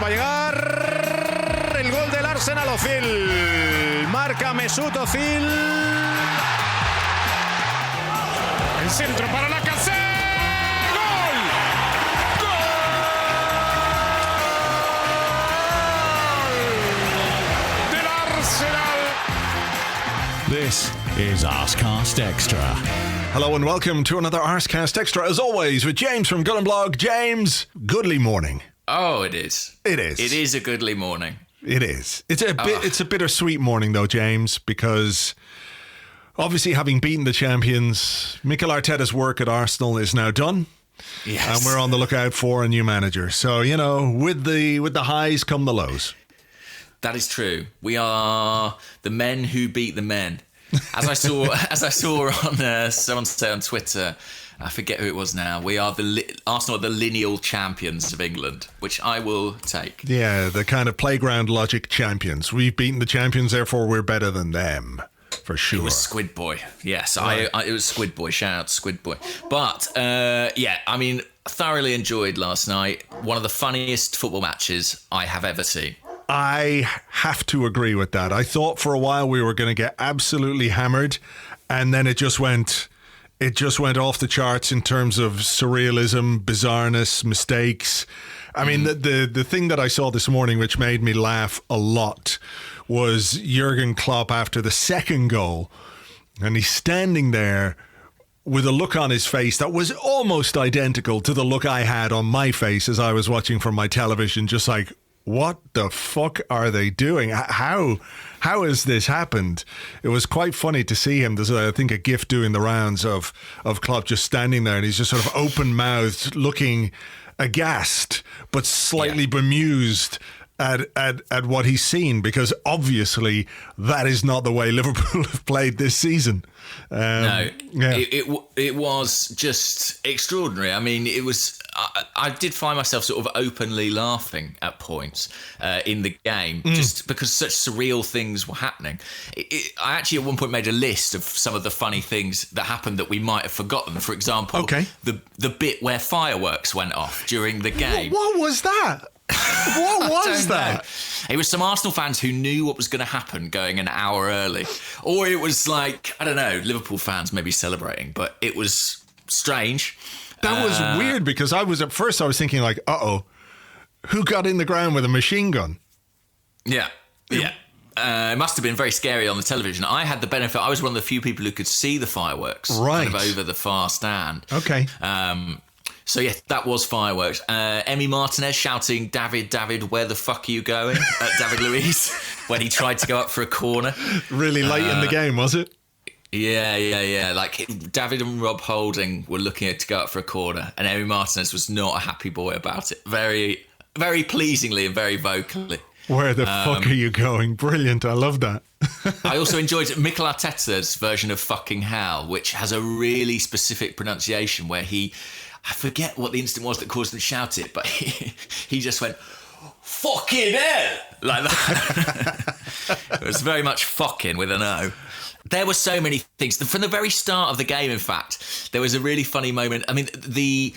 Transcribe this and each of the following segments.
va a llegar el gol del Arsenal. Ozil marca Mesut Ozil. El centro para Lacazette. ¡Gol! ¡Gol! Del Arsenal. This is Arsecast Extra. Hello and welcome to another Arsecast Extra, as always, with James from Blog. James, goodly morning. Oh, it is. It is. It is a goodly morning. It is. It's a bittersweet morning, though, James, because obviously having beaten the champions, Mikel Arteta's work at Arsenal is now done. Yes. And we're on the lookout for a new manager. So, you know, with the highs come the lows. That is true. We are the men who beat the men. As I saw on someone say on Twitter, I forget who it was now. We are Arsenal are the lineal champions of England, which I will take. Yeah, the kind of playground logic champions. We've beaten the champions, therefore we're better than them, for sure. It was Squid Boy. Yes, right. it was Squid Boy. Shout out to Squid Boy. But thoroughly enjoyed last night. One of the funniest football matches I have ever seen. I have to agree with that. I thought for a while we were going to get absolutely hammered, and then it just went off the charts in terms of surrealism, bizarreness, mistakes. I mean, the thing that I saw this morning, which made me laugh a lot, was Jurgen Klopp after the second goal, and he's standing there with a look on his face that was almost identical to the look I had on my face as I was watching from my television, just like, what the fuck are they doing? How has this happened? It was quite funny to see him. There's, I think, a gif doing the rounds of Klopp just standing there, and he's just sort of open-mouthed, looking aghast, but slightly bemused at what he's seen, because obviously that is not the way Liverpool have played this season. No, yeah. It was just extraordinary. I mean, it was. I did find myself sort of openly laughing at points in the game, just because such surreal things were happening. I actually at one point made a list of some of the funny things that happened that we might have forgotten. For example, the bit where fireworks went off during the game. What was that? What was that? It was some Arsenal fans who knew what was going to happen going an hour early. Or it was like, I don't know, Liverpool fans maybe celebrating, but it was strange. That was weird, because I was thinking like, who got in the ground with a machine gun? Yeah. It must have been very scary on the television. I had the benefit, I was one of the few people who could see the fireworks kind of over the far stand. Okay. So yeah, that was fireworks. Emi Martinez shouting, David, where the fuck are you going? At David Luiz when he tried to go up for a corner. Really late in the game, was it? Yeah. Like David and Rob Holding were looking to go up for a corner, and Emi Martinez was not a happy boy about it. Very, very pleasingly and very vocally. Where the fuck are you going? Brilliant. I love that. I also enjoyed Mikel Arteta's version of fucking hell, which has a really specific pronunciation where I forget what the incident was that caused him to shout it, but he just went, fucking hell, like that. It was very much fucking with an O. There were so many things. From the very start of the game, in fact, there was a really funny moment. I mean, the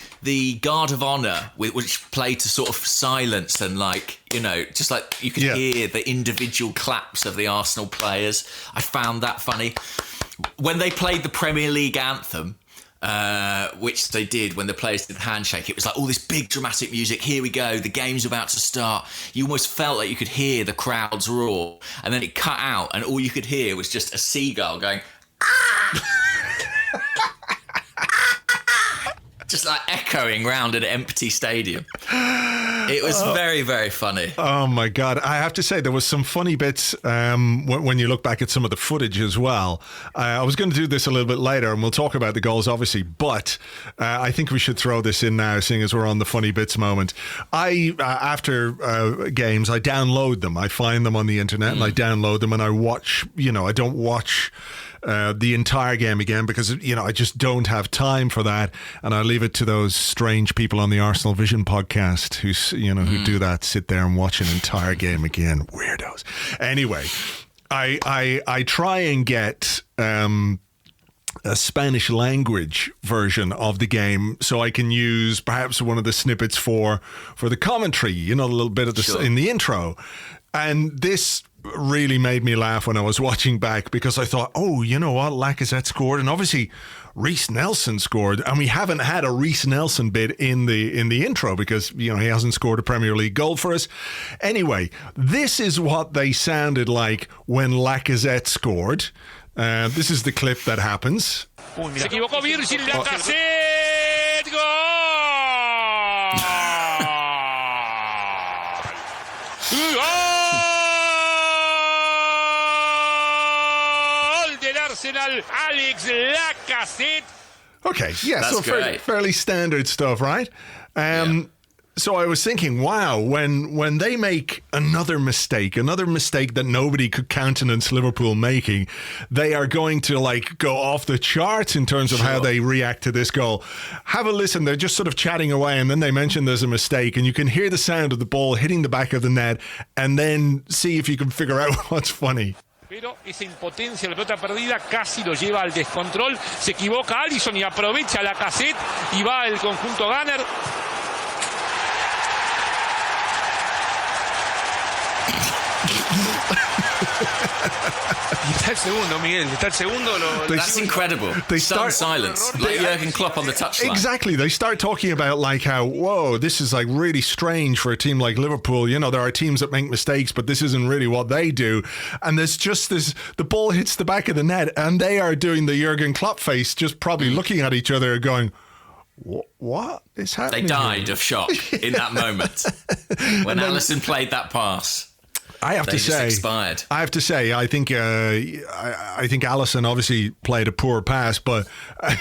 guard of honour, which played to sort of silence and just like you could hear the individual claps of the Arsenal players. I found that funny. When they played the Premier League anthem, which they did when the players did the handshake, it was like all this big dramatic music. Here we go, the game's about to start. You almost felt like you could hear the crowd's roar, and then it cut out and all you could hear was just a seagull going just like echoing round an empty stadium. It was very, very funny. Oh my God. I have to say there was some funny bits when you look back at some of the footage as well. I was going to do this a little bit later, and we'll talk about the goals obviously, but I think we should throw this in now, seeing as we're on the funny bits moment. After games, I download them. I find them on the internet and I download them, and I watch, I don't watch the entire game again, because I just don't have time for that, and I leave it to those strange people on the Arsenal Vision podcast who do that, sit there and watch an entire game again. Weirdos. Anyway, I try and get a Spanish language version of the game, so I can use perhaps one of the snippets for the commentary, you know, a little bit of the in the intro. And this really made me laugh when I was watching back, because I thought, oh, you know what, Lacazette scored, and obviously Reiss Nelson scored, and we haven't had a Reiss Nelson bit in the intro because, you know, he hasn't scored a Premier League goal for us. Anyway, this is what they sounded like when Lacazette scored. This is the clip that happens. Se equivocó Virgil, Lacazette, gol! Gol del Arsenal, Alex Lacazette. Okay, yeah, That's so fairly standard stuff, right? So I was thinking, wow, when they make another mistake that nobody could countenance Liverpool making, they are going to like go off the charts in terms of how they react to this goal. Have a listen. They're just sort of chatting away, and then they mention there's a mistake, and you can hear the sound of the ball hitting the back of the net, and then see if you can figure out what's funny. Pero esa impotencia, la pelota perdida casi lo lleva al descontrol. Se equivoca Alisson y aprovecha Lacazette y va el conjunto Gunner. Y está el segundo, Miguel. Está el segundo. That's incredible. They Sudden start silence, like Jurgen Klopp on the touchline. Exactly. They start talking about like how, whoa, this is like really strange for a team like Liverpool. You know, there are teams that make mistakes, but this isn't really what they do. And there's just this, the ball hits the back of the net, and they are doing the Jurgen Klopp face, just probably looking at each other going, what is happening? They died of shock in that moment when Alisson played that pass. I have to say, I think Alisson obviously played a poor pass, but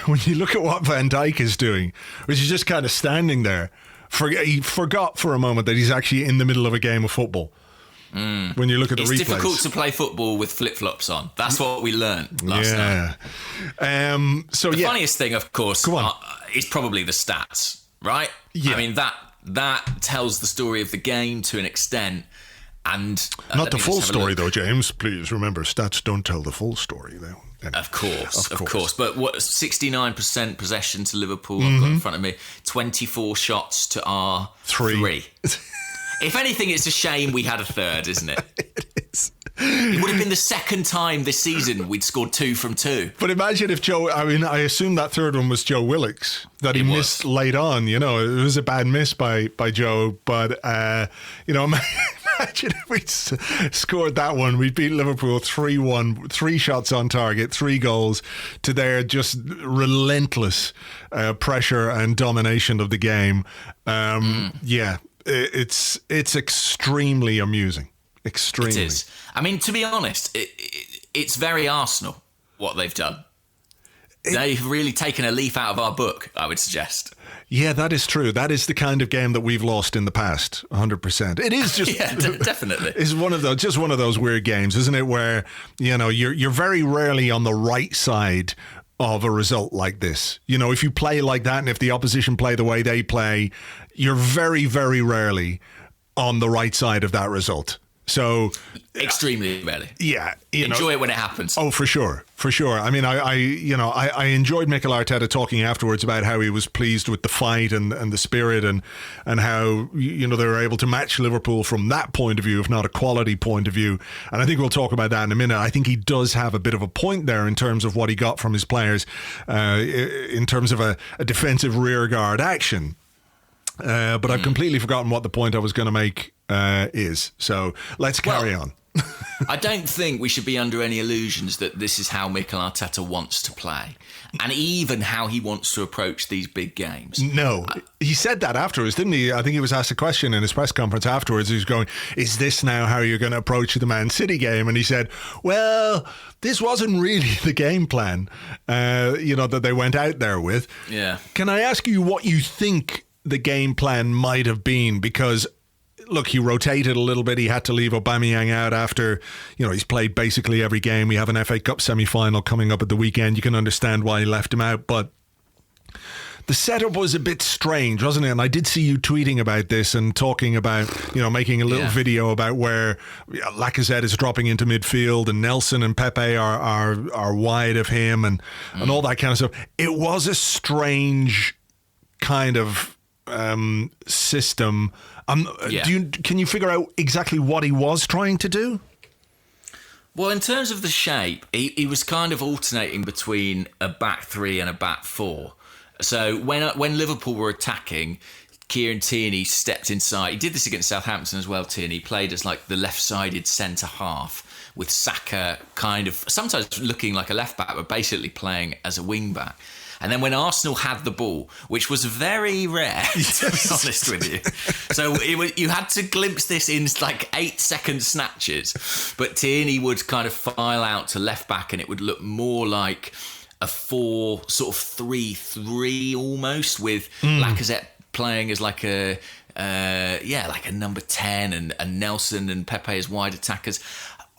when you look at what Van Dijk is doing, which is just kind of standing there, he forgot for a moment that he's actually in the middle of a game of football. When you look at the replays, it's difficult to play football with flip-flops on. That's what we learned last night. The funniest thing, of course, is probably the stats, right? Yeah. I mean, that tells the story of the game to an extent. And not the full story, though, James. Please remember, stats don't tell the full story, though. Anyway, of course. But what? 69% possession to Liverpool. I've got in front of me. 24 shots to our 3. If anything, it's a shame we had a third, isn't it? It is. It would have been the second time this season we'd scored 2 from 2. But imagine if I assume that third one was Joe Willock's that he missed late on. You know, it was a bad miss by Joe. But, imagine if we'd scored that one. We'd beat Liverpool 3-1, 3 shots on target, 3 goals to their just relentless pressure and domination of the game. Yeah, it's extremely amusing. Extremely. It is. I mean, to be honest, it's very Arsenal what they've done. They've really taken a leaf out of our book, I would suggest. Yeah, that is true. That is the kind of game that we've lost in the past, 100%. It is just definitely. It's one of those weird games, isn't it? Where you're very rarely on the right side of a result like this. You know, if you play like that, and if the opposition play the way they play, you're very, very rarely on the right side of that result. So extremely rarely. Yeah, enjoy it when it happens. Oh, for sure. I mean, I enjoyed Mikel Arteta talking afterwards about how he was pleased with the fight and the spirit and how they were able to match Liverpool from that point of view, if not a quality point of view. And I think we'll talk about that in a minute. I think he does have a bit of a point there in terms of what he got from his players, in terms of a defensive rearguard action. But I've completely forgotten what the point I was going to make is. So let's carry on. I don't think we should be under any illusions that this is how Mikel Arteta wants to play, and even how he wants to approach these big games. No, he said that afterwards, didn't he? I think he was asked a question in his press conference afterwards. He was going, is this now how you're going to approach the Man City game? And he said, well, this wasn't really the game plan, that they went out there with. Yeah. Can I ask you what you think the game plan might have been? Because look, he rotated a little bit. He had to leave Aubameyang out after, he's played basically every game. We have an FA Cup semi-final coming up at the weekend. You can understand why he left him out. But the setup was a bit strange, wasn't it? And I did see you tweeting about this and talking about, making a little video about where Lacazette is dropping into midfield and Nelson and Pepe are wide of him and all that kind of stuff. It was a strange kind of system. Can you figure out exactly what he was trying to do? Well, in terms of the shape, he was kind of alternating between a back three and a back four. So when Liverpool were attacking, Kieran Tierney stepped inside. He did this against Southampton as well, Tierney. He played as like the left-sided centre-half with Saka kind of sometimes looking like a left-back, but basically playing as a wing-back. And then when Arsenal had the ball, which was very rare, to be honest with you. So you had to glimpse this in like 8-second snatches. But Tierney would kind of file out to left back and it would look more like a 4-3-3 almost, with Lacazette playing as like a number 10 and Nelson and Pepe as wide attackers.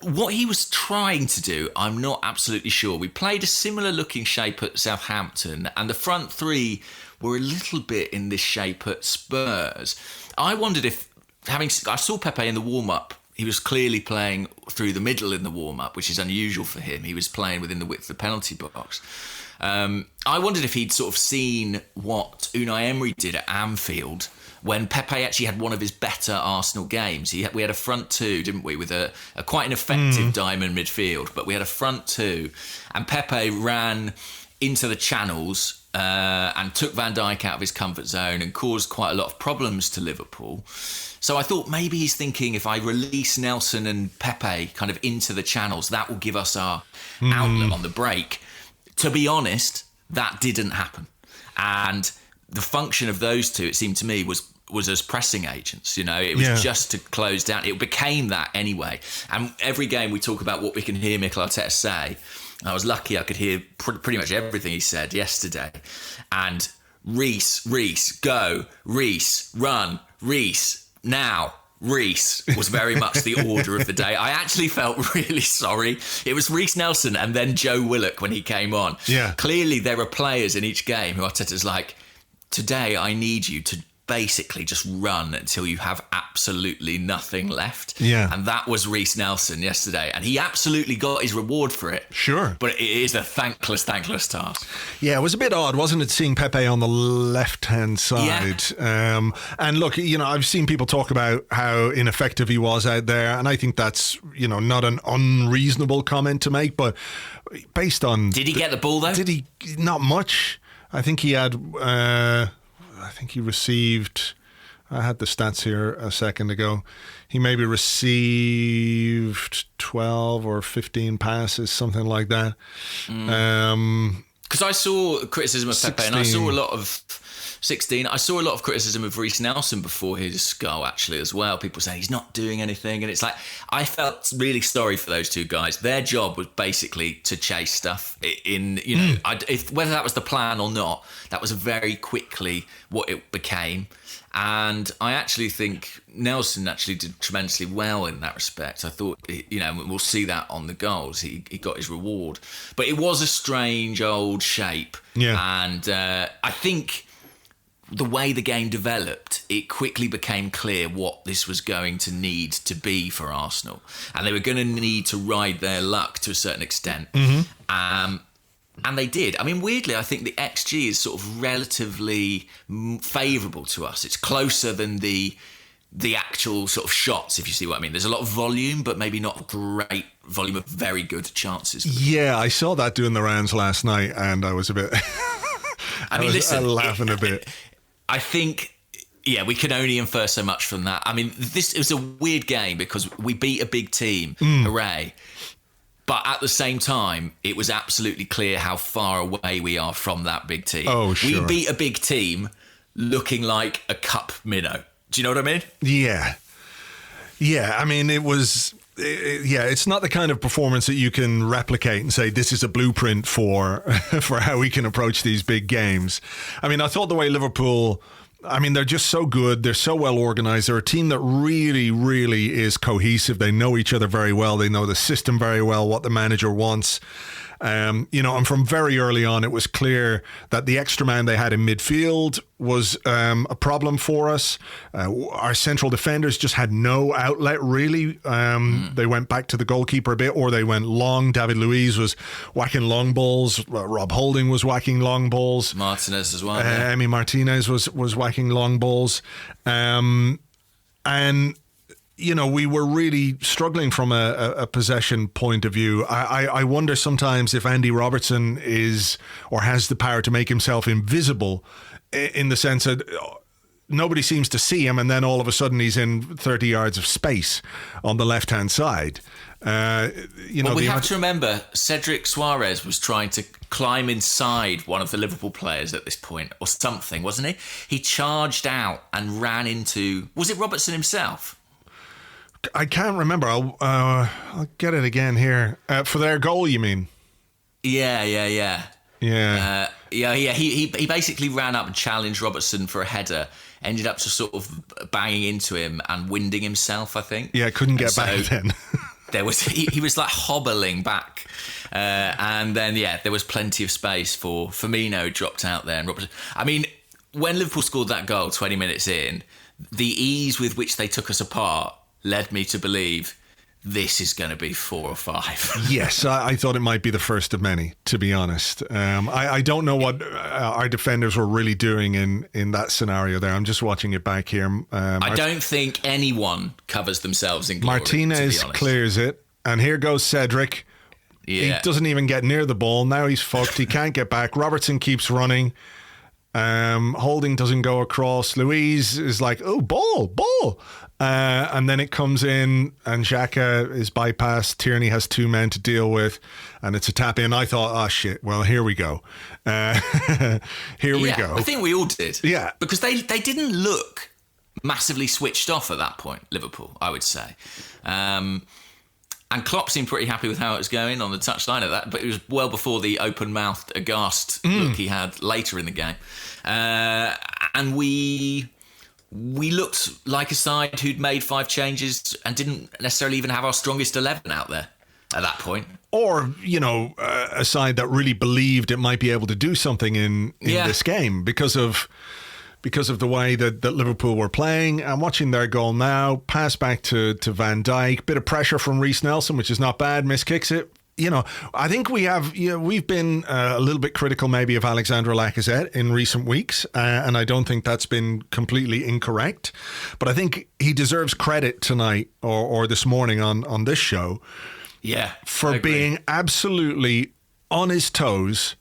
What he was trying to do, I'm not absolutely sure. We played a similar looking shape at Southampton and the front three were a little bit in this shape at Spurs. I wondered if, I saw Pepe in the warm-up, he was clearly playing through the middle in the warm-up, which is unusual for him. He was playing within the width of the penalty box. I wondered if he'd sort of seen what Unai Emery did at Anfield when Pepe actually had one of his better Arsenal games. We had a front two, didn't we, with a quite an effective diamond midfield, but we had a front two, and Pepe ran into the channels and took Van Dijk out of his comfort zone and caused quite a lot of problems to Liverpool. So I thought maybe he's thinking, if I release Nelson and Pepe kind of into the channels, that will give us our outlet on the break. To be honest, that didn't happen. And the function of those two, it seemed to me, was as pressing agents. It was just to close down. It became that anyway. And every game we talk about what we can hear Mikel Arteta say. I was lucky I could hear pretty much everything he said yesterday. And Reiss, go. Reiss, run. Reiss, now. Reiss was very much the order of the day. I actually felt really sorry. It was Reiss Nelson and then Joe Willock when he came on. Yeah. Clearly there are players in each game who Arteta's like, today I need you to basically just run until you have absolutely nothing left. Yeah. And that was Reiss Nelson yesterday. And he absolutely got his reward for it. Sure. But it is a thankless task. Yeah, it was a bit odd, wasn't it, seeing Pepe on the left-hand side? Yeah. And look, I've seen people talk about how ineffective he was out there. And I think that's, not an unreasonable comment to make. But based on... Did he get the ball, though? Did he? Not much. I think he had... I think he received, I had the stats here a second ago, he maybe received 12 or 15 passes, something like that. Because I saw criticism of 16. Pepe, and I saw a lot of 16. I saw a lot of criticism of Reiss Nelson before his goal, actually, as well. People saying he's not doing anything. And it's like, I felt really sorry for those two guys. Their job was basically to chase stuff whether that was the plan or not, that was very quickly what it became. And I actually think Nelson actually did tremendously well in that respect. I thought, we'll see that on the goals. He got his reward. But it was a strange old shape. Yeah. And I think the way the game developed, it quickly became clear what this was going to need to be for Arsenal. And they were going to need to ride their luck to a certain extent. Mm-hmm. And they did. I mean, weirdly, I think the XG is sort of relatively favourable to us. It's closer than the actual sort of shots, if you see what I mean. There's a lot of volume, but maybe not great volume of very good chances. Yeah, I saw that doing the rounds last night, and I was a bit... I was laughing a bit. I think... Yeah, we can only infer so much from that. I mean, it was a weird game because we beat a big team. Hooray. But at the same time, it was absolutely clear how far away we are from that big team. Oh, sure. We beat a big team looking like a cup minnow. Do you know what I mean? Yeah. Yeah, I mean, it was... it's not the kind of performance that you can replicate and say this is a blueprint for how we can approach these big games. I mean, I thought the way Liverpool... I mean, they're just so good. They're so well organised. They're a team that really, really is cohesive. They know each other very well. They know the system very well, what the manager wants. And from very early on, it was clear that the extra man they had in midfield was a problem for us. Our central defenders just had no outlet, really. They went back to the goalkeeper a bit, or they went long. David Luiz was whacking long balls. Rob Holding was whacking long balls. Martinez as well. Emi Martinez was whacking long balls. And we were really struggling from a possession point of view. I wonder sometimes if Andy Robertson is or has the power to make himself invisible, in the sense that nobody seems to see him, and then all of a sudden he's in 30 yards of space on the left-hand side. We have to remember, Cedric Suarez was trying to climb inside one of the Liverpool players at this point, or something, wasn't he? He charged out and ran into... Was it Robertson himself? I can't remember. I'll get it again here. For their goal, you mean? Yeah. Yeah. He basically ran up and challenged Robertson for a header. Ended up just sort of banging into him and winding himself, I think. Yeah, couldn't get back then. He was like hobbling back. And then, there was plenty of space for Firmino dropped out there. And Robertson. I mean, when Liverpool scored that goal 20 minutes in, the ease with which they took us apart led me to believe this is going to be 4 or 5. Yes, I thought it might be the first of many, to be honest. I don't know what our defenders were really doing in that scenario there. I'm just watching it back here. I don't think anyone covers themselves in glory. Martinez clears it, and here goes Cedric. Yeah. He doesn't even get near the ball. Now he's fucked. He can't get back. Robertson keeps running. Holding doesn't go across. Luiz is like, oh, ball. And then it comes in, and Xhaka is bypassed. Tierney has 2 men to deal with, and it's a tap in. I thought, oh shit, well, here we go. Here we go. I think we all did. Yeah. Because they didn't look massively switched off at that point, Liverpool, I would say. And Klopp seemed pretty happy with how it was going on the touchline at that, but it was well before the open-mouthed, aghast look he had later in the game. And we looked like a side who'd made 5 changes and didn't necessarily even have our strongest 11 out there at that point. Or, a side that really believed it might be able to do something in this game because of the way that Liverpool were playing. I'm watching their goal now, pass back to Van Dijk, bit of pressure from Reiss Nelson, which is not bad, miskicks it. I think we've been a little bit critical maybe of Alexandre Lacazette in recent weeks, and I don't think that's been completely incorrect. But I think he deserves credit tonight or this morning on this show for being absolutely on his toes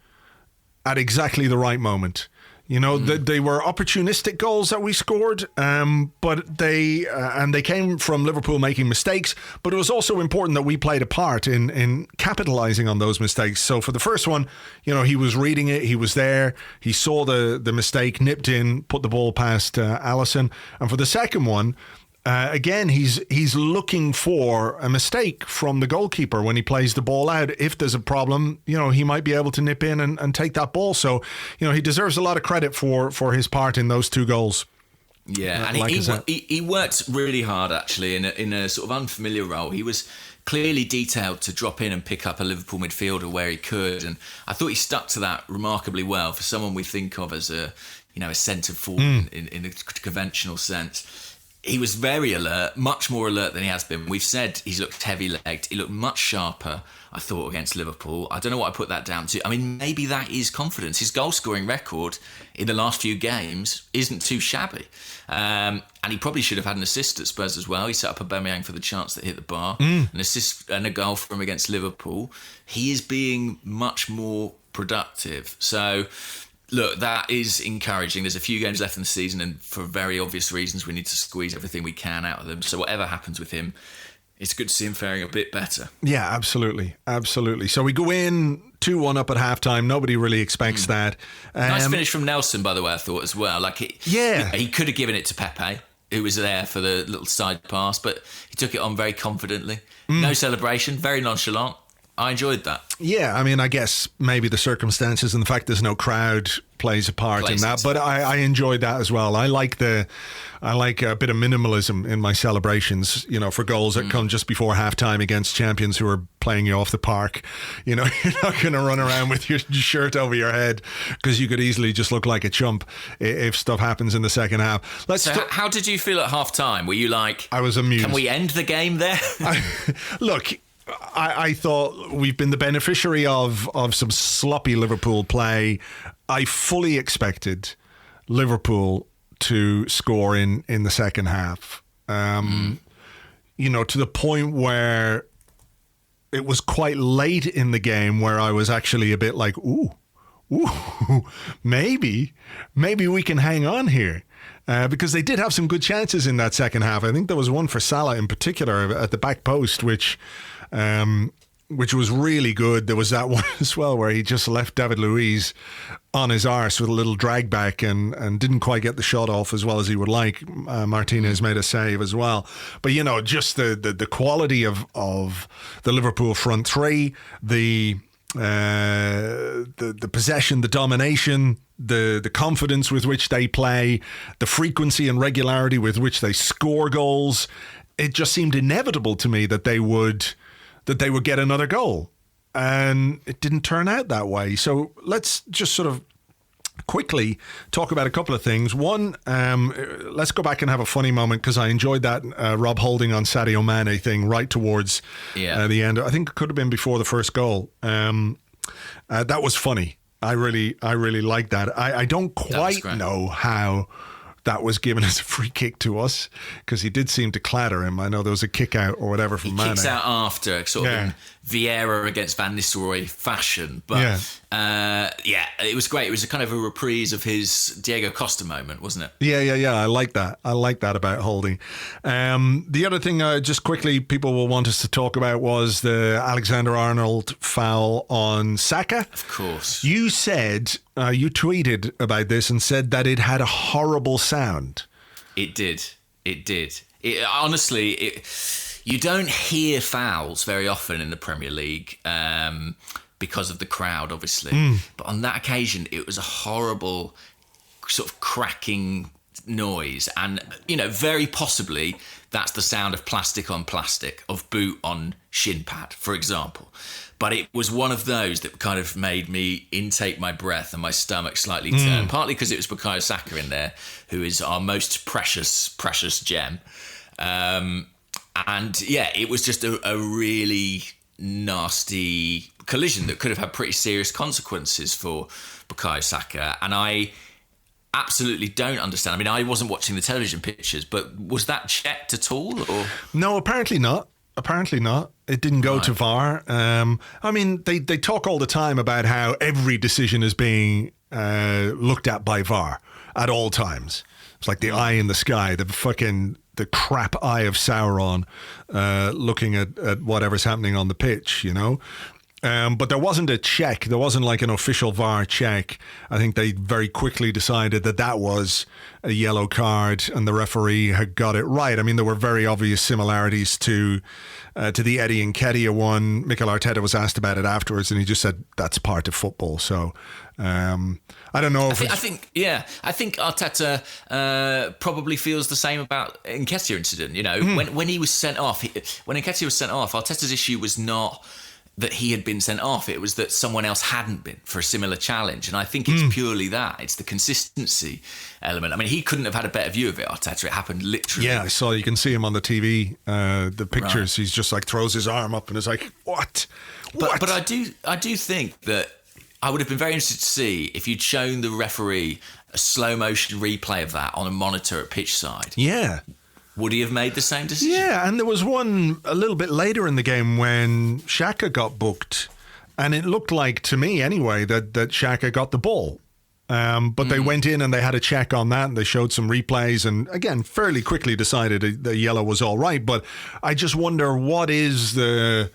at exactly the right moment. They were opportunistic goals that we scored, but they came from Liverpool making mistakes. But it was also important that we played a part in capitalising on those mistakes. So for the first one, he was reading it, he was there, he saw the mistake, nipped in, put the ball past Alisson. And for the second one, again, he's looking for a mistake from the goalkeeper when he plays the ball out. If there's a problem, he might be able to nip in and take that ball. So, he deserves a lot of credit for his part in those 2 goals. Yeah, and he worked really hard, actually, in a sort of unfamiliar role. He was clearly detailed to drop in and pick up a Liverpool midfielder where he could. And I thought he stuck to that remarkably well for someone we think of as a centre forward in a conventional sense. He was very alert, much more alert than he has been. We've said he's looked heavy-legged. He looked much sharper, I thought, against Liverpool. I don't know what I put that down to. I mean, maybe that is confidence. His goal-scoring record in the last few games isn't too shabby. And he probably should have had an assist at Spurs as well. He set up Aubameyang for the chance that hit the bar. An assist and a goal for him against Liverpool. He is being much more productive. So... Look, that is encouraging. There's a few games left in the season, and for very obvious reasons, we need to squeeze everything we can out of them. So whatever happens with him, it's good to see him faring a bit better. Yeah, absolutely. So we go in 2-1 up at halftime. Nobody really expects that. Nice finish from Nelson, by the way, I thought, as well. He could have given it to Pepe, who was there for the little side pass, but he took it on very confidently. No celebration, very nonchalant. I enjoyed that. Yeah, I mean, I guess maybe the circumstances and the fact there's no crowd plays a part in that, but I enjoyed that as well. I like a bit of minimalism in my celebrations, for goals that come just before halftime against champions who are playing you off the park. You're not going to run around with your shirt over your head because you could easily just look like a chump if stuff happens in the second half. How did you feel at halftime? Were you like, I was amused. Can we end the game there? Look, I thought we've been the beneficiary of some sloppy Liverpool play. I fully expected Liverpool to score in the second half. To the point where it was quite late in the game where I was actually a bit like, ooh, maybe we can hang on here. Because they did have some good chances in that second half. I think there was one for Salah in particular at the back post, which was really good. There was that one as well where he just left David Luiz on his arse with a little drag back and didn't quite get the shot off as well as he would like. Martinez made a save as well. But, just the quality of the Liverpool front three, the possession, the domination, the confidence with which they play, the frequency and regularity with which they score goals. It just seemed inevitable to me that they would get another goal, and it didn't turn out that way. So let's just sort of quickly talk about a couple of things. One, let's go back and have a funny moment because I enjoyed that Rob Holding on Sadio Mane thing right towards the end. I think it could have been before the first goal. That was funny. I really liked that. I don't quite know how that was given as a free kick to us because he did seem to clatter him. I know there was a kick out or whatever from Mane. He kicks out after, sort of in Vieira against Van Nistelrooy fashion. But it was great. It was a kind of a reprise of his Diego Costa moment, wasn't it? Yeah. I like that. I like that about Holding. The other thing just quickly people will want us to talk about was the Alexander-Arnold foul on Saka. Of course. You said, you tweeted about this and said that it had a horrible sound. It did. Honestly, you don't hear fouls very often in the Premier League because of the crowd, obviously. But on that occasion, it was a horrible sort of cracking noise. And, very possibly that's the sound of plastic on plastic, of boot on shin pad, for example. But it was one of those that kind of made me intake my breath and my stomach slightly turn, partly because it was Bukayo Saka in there, who is our most precious gem. It was just a really nasty collision that could have had pretty serious consequences for Bukayo Saka. And I absolutely don't understand. I mean, I wasn't watching the television pictures, but was that checked at all? Or no, apparently not. It didn't go to VAR. I mean, they talk all the time about how every decision is being looked at by VAR at all times. It's like the eye in the sky, the crap eye of Sauron looking at whatever's happening on the pitch, But there wasn't a check. There wasn't like an official VAR check. I think they very quickly decided that was a yellow card and the referee had got it right. I mean, there were very obvious similarities to the Eddie Nketiah one. Mikel Arteta was asked about it afterwards and he just said that's part of football. So I don't know. I think Arteta probably feels the same about Nketiah incident. When he was sent off, when Nketiah was sent off, Arteta's issue was not that he had been sent off. It was that someone else hadn't been for a similar challenge. And I think it's purely that. It's the consistency element. I mean, he couldn't have had a better view of it, Arteta. It happened literally. Yeah, I saw. You can see him on the TV, the pictures. Right. He's just like throws his arm up and is like, what? But I do think that I would have been very interested to see if you'd shown the referee a slow motion replay of that on a monitor at pitch side. Yeah. Would he have made the same decision? Yeah, and there was one a little bit later in the game when Xhaka got booked, and it looked like, to me anyway, that Xhaka got the ball. But they went in and they had a check on that, and they showed some replays, and again, fairly quickly decided the yellow was all right. But I just wonder what's the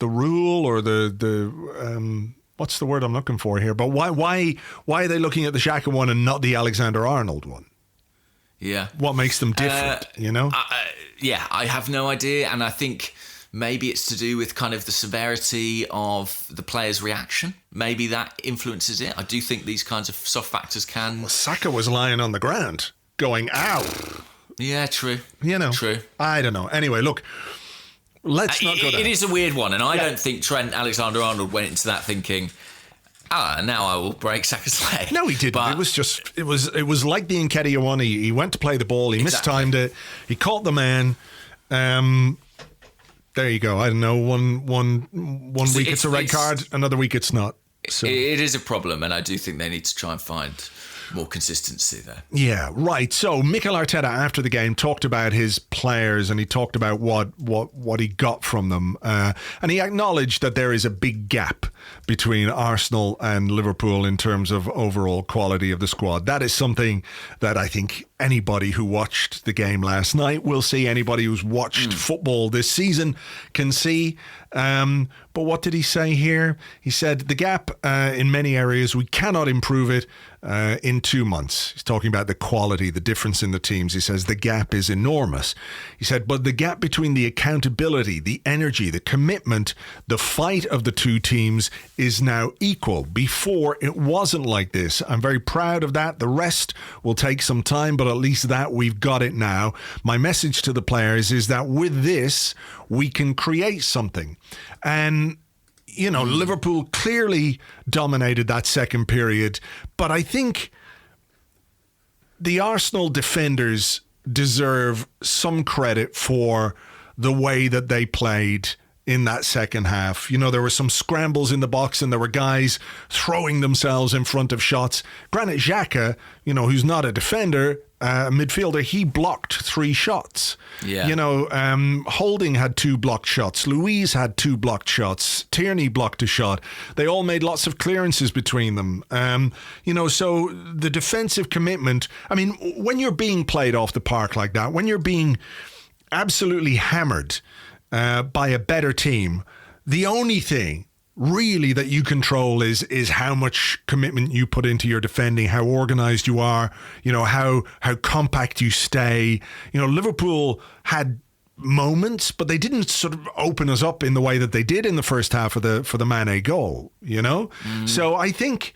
rule or the what's the word I'm looking for here? But why are they looking at the Xhaka one and not the Alexander-Arnold one? Yeah. What makes them different, Yeah, I have no idea. And I think maybe it's to do with kind of the severity of the player's reaction. Maybe that influences it. I do think these kinds of soft factors can... Well, Saka was lying on the ground going, ow. Yeah, true. True. I don't know. Anyway, look, let's not go there. It is a weird one. And I don't think Trent Alexander-Arnold went into that thinking... now I will break Saka's leg. No, he didn't. But it was like the Nketiah one. He went to play the ball. He mistimed it. He caught the man. There you go. I don't know. One week it's a red card. Another week it's not. So it is a problem, and I do think they need to try and find more consistency there. Yeah, right. So Mikel Arteta after the game talked about his players, and he talked about what he got from them, and he acknowledged that there is a big gap between Arsenal and Liverpool in terms of overall quality of the squad. That is something that I think anybody who watched the game last night will see. Anybody who's watched football this season can see. But what did he say here? He said the gap in many areas, we cannot improve it in 2 months. He's talking about the quality, the difference in the teams. He says the gap is enormous. He said, but the gap between the accountability, the energy, the commitment, the fight of the two teams is now equal. Before, it wasn't like this. I'm very proud of that. The rest will take some time, but at least that we've got it now. My message to the players is that with this, we can create something. And Liverpool clearly dominated that second period, but I think the Arsenal defenders deserve some credit for the way that they played in that second half. There were some scrambles in the box and there were guys throwing themselves in front of shots. Granit Xhaka, who's not a defender, midfielder, he blocked 3 shots. Yeah. Holding had 2 blocked shots. Louise had 2 blocked shots. Tierney blocked a shot. They all made lots of clearances between them. So the defensive commitment, when you're being played off the park like that, when you're being absolutely hammered by a better team, the only thing really that you control is how much commitment you put into your defending, how organised you are, how compact you stay. Liverpool had moments, but they didn't sort of open us up in the way that they did in the first half for the Mane goal. So I think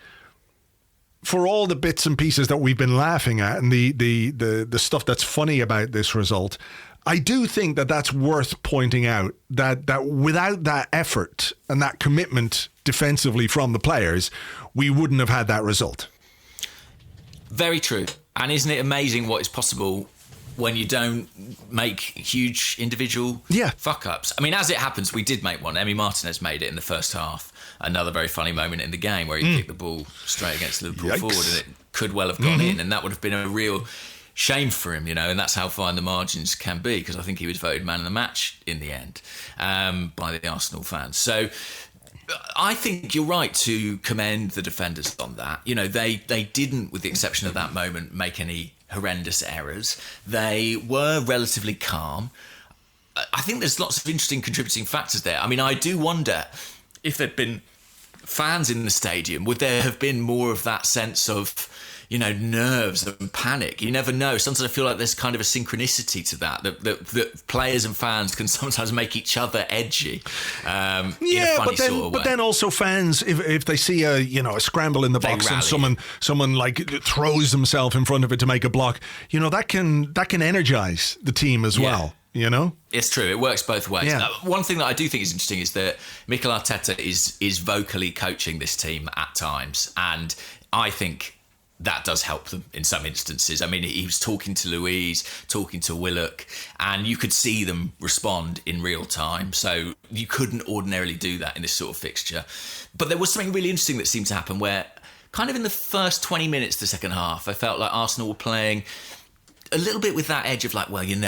for all the bits and pieces that we've been laughing at and the stuff that's funny about this result, I do think that that's worth pointing out, that without that effort and that commitment defensively from the players, we wouldn't have had that result. Very true. And isn't it amazing what is possible when you don't make huge individual fuck-ups? As it happens, we did make one. Emi Martinez made it in the first half. Another very funny moment in the game where he kicked the ball straight against Liverpool forward, and it could well have gone in, and that would have been a real shame for him, and that's how fine the margins can be, because I think he was voted man of the match in the end by the Arsenal fans. So I think you're right to commend the defenders on that. They didn't, with the exception of that moment, make any horrendous errors. They were relatively calm. I think there's lots of interesting contributing factors there. I do wonder if there'd been fans in the stadium, would there have been more of that sense of nerves and panic? You never know. Sometimes I feel like there's kind of a synchronicity to that players and fans can sometimes make each other edgy. In a funny sort of way. But then also fans, if they see a scramble in the box and someone like throws themselves in front of it to make a block, that can energize the team as well. It's true. It works both ways. Yeah. One thing that I do think is interesting is that Mikel Arteta is vocally coaching this team at times, and I think that does help them in some instances. He was talking to Louise, talking to Willock, and you could see them respond in real time. So you couldn't ordinarily do that in this sort of fixture. But there was something really interesting that seemed to happen where kind of in the first 20 minutes of the second half, I felt like Arsenal were playing a little bit with that edge of like, and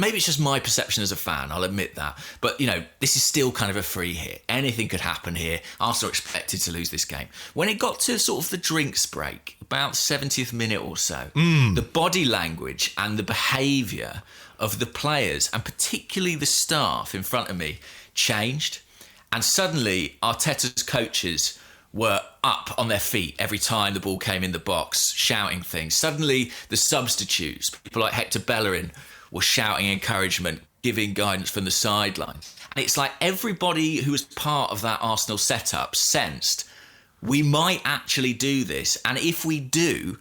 maybe it's just my perception as a fan, I'll admit that. But, this is still kind of a free hit. Anything could happen here. Arsenal are expected to lose this game. When it got to sort of the drinks break, about the 70th minute or so, the body language and the behaviour of the players, and particularly the staff in front of me, changed. And suddenly Arteta's coaches were up on their feet every time the ball came in the box, shouting things. Suddenly, the substitutes, people like Hector Bellerin, were shouting encouragement, giving guidance from the sideline. And it's like everybody who was part of that Arsenal setup sensed we might actually do this. And if we do,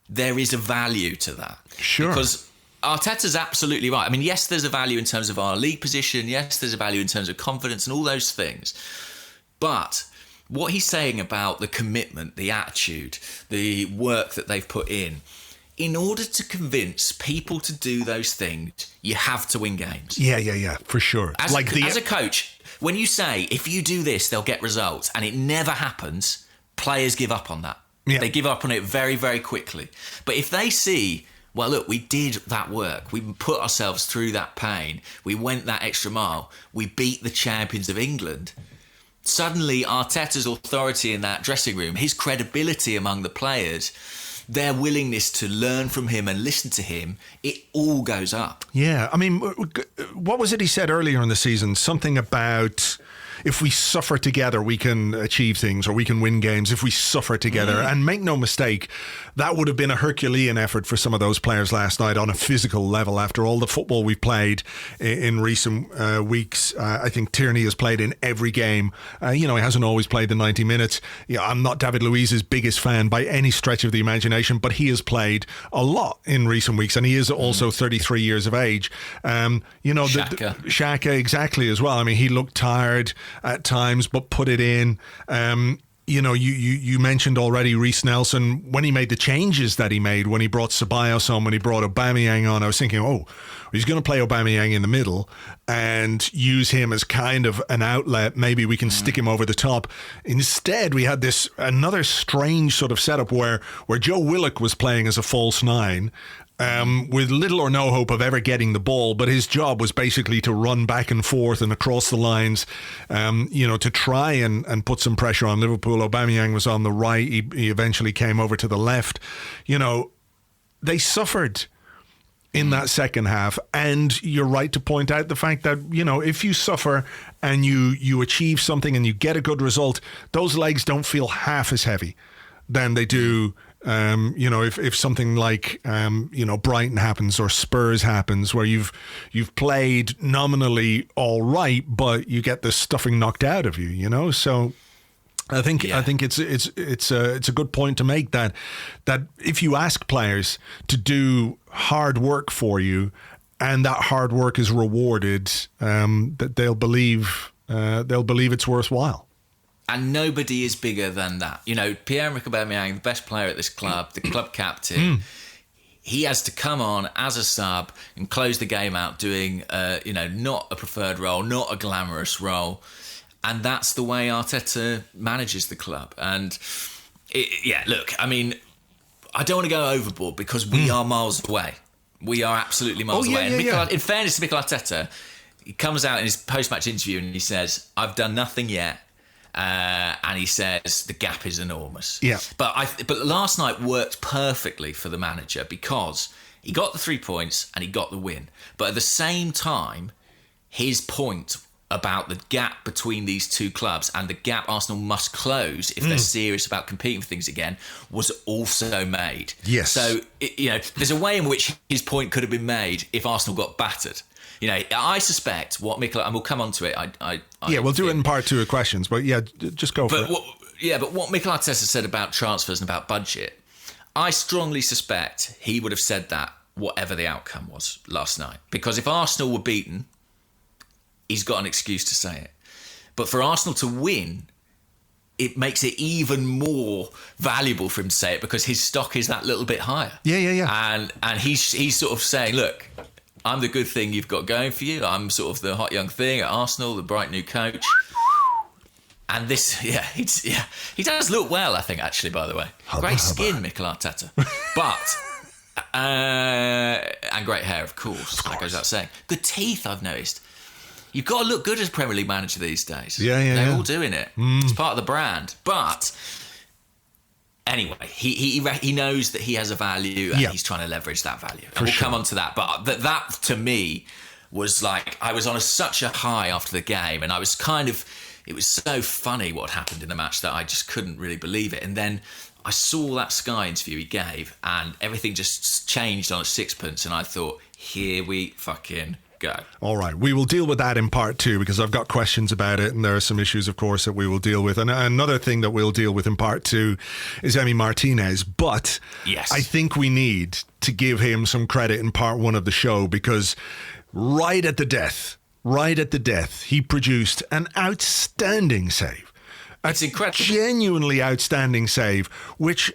there is a value to that. Sure. Because Arteta's absolutely right. I mean, yes, there's a value in terms of our league position. Yes, there's a value in terms of confidence and all those things. But what he's saying about the commitment, the attitude, the work that they've put in order to convince people to do those things, you have to win games. Yeah, for sure. As a coach, when you say, if you do this, they'll get results, and it never happens, players give up on that. Yeah. They give up on it very, very quickly. But if they see, well, look, we did that work. We put ourselves through that pain. We went that extra mile. We beat the champions of England. Suddenly, Arteta's authority in that dressing room, his credibility among the players, their willingness to learn from him and listen to him, it all goes up. Yeah, I mean, what was it he said earlier in the season? Something about if we suffer together, we can achieve things, or we can win games if we suffer together. And make no mistake, that would have been a Herculean effort for some of those players last night on a physical level. After all the football we've played in recent weeks, I think Tierney has played in every game. He hasn't always played the 90 minutes. I'm not David Luiz's biggest fan by any stretch of the imagination, but he has played a lot in recent weeks, and he is also 33 years of age. Xhaka, exactly, as well. I mean, he looked tired at times, but put it in. You mentioned already Reiss Nelson, when he made the changes that he made, when he brought Ceballos on, when he brought Aubameyang on, I was thinking, he's going to play Aubameyang in the middle and use him as kind of an outlet. Maybe we can stick him over the top. Instead, we had another strange sort of setup where Joe Willock was playing as a false nine, with little or no hope of ever getting the ball, but his job was basically to run back and forth and across the lines, to try and put some pressure on Liverpool. Aubameyang was on the right. He eventually came over to the left. They suffered in that second half, and you're right to point out the fact that, if you suffer and you achieve something and you get a good result, those legs don't feel half as heavy than they do if something like Brighton happens or Spurs happens, where you've played nominally all right, but you get the stuffing knocked out of you. So I think it's a good point to make that if you ask players to do hard work for you, and that hard work is rewarded, that they'll believe it's worthwhile. And nobody is bigger than that. Pierre-Emerick Aubameyang, the best player at this club, the club captain, he has to come on as a sub and close the game out doing, not a preferred role, not a glamorous role. And that's the way Arteta manages the club. And, look, I mean, I don't want to go overboard because we are miles away. We are absolutely miles away. And in fairness to Mikel Arteta, he comes out in his post-match interview and he says, I've done nothing yet. And he says the gap is enormous. Yeah. But last night worked perfectly for the manager because he got the 3 points and he got the win. But at the same time, his point about the gap between these two clubs and the gap Arsenal must close if they're serious about competing for things again was also made. Yes. So, there's a way in which his point could have been made if Arsenal got battered. I suspect what Mikel, and we'll come on to it. We'll do it in part 2 of questions, but just go for it. But what Mikel Arteta said about transfers and about budget, I strongly suspect he would have said that whatever the outcome was last night. Because if Arsenal were beaten, he's got an excuse to say it. But for Arsenal to win, it makes it even more valuable for him to say it because his stock is that little bit higher. Yeah. And he's sort of saying, look, I'm the good thing you've got going for you. I'm sort of the hot young thing at Arsenal, the bright new coach. And this, he does look well, I think, actually, by the way. Great skin, Mikel Arteta. But, and great hair, of course. That goes without saying. Good teeth, I've noticed. You've got to look good as a Premier League manager these days. They're all doing it. It's part of the brand. But anyway, he knows that he has a value and he's trying to leverage that value. And we'll come on to that. But that to me was like, I was on such a high after the game and I was kind of it was so funny what happened in the match that I just couldn't really believe it. And then I saw that Sky interview he gave, and everything just changed on a sixpence, and I thought, here we fucking go. All right, we will deal with that in part 2 because I've got questions about it, and there are some issues, of course, that we will deal with. And another thing that we'll deal with in part 2 is Emi Martinez. But yes, I think we need to give him some credit in part 1 of the show, because right at the death, he produced an outstanding save. It's incredible. Genuinely outstanding save, which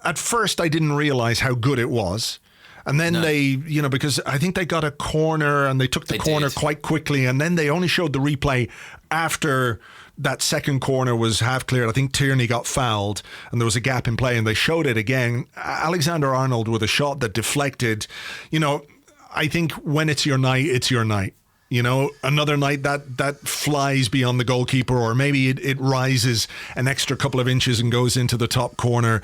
at first I didn't realise how good it was. And then they, because I think they got a corner and they took the corner quite quickly. And then they only showed the replay after that second corner was half cleared. I think Tierney got fouled and there was a gap in play, and they showed it again. Alexander-Arnold with a shot that deflected. I think when it's your night, it's your night. Another night that flies beyond the goalkeeper, or maybe it rises an extra couple of inches and goes into the top corner,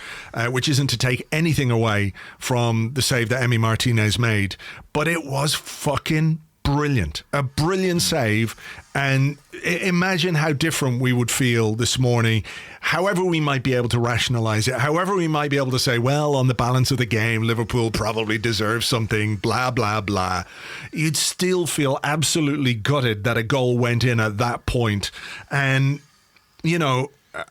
which isn't to take anything away from the save that Emi Martinez made. But it was fucking brilliant. A brilliant save. And imagine how different we would feel this morning, however we might be able to rationalise it, however we might be able to say, well, on the balance of the game, Liverpool probably deserves something, blah, blah, blah. You'd still feel absolutely gutted that a goal went in at that point. And,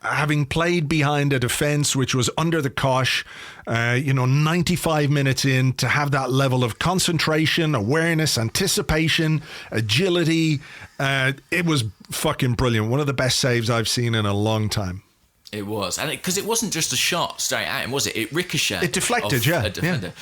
having played behind a defence which was under the cosh, 95 minutes in, to have that level of concentration, awareness, anticipation, agility, it was fucking brilliant. One of the best saves I've seen in a long time. It was. And because it wasn't just a shot straight at him, was it? It ricocheted. It deflected, a defender.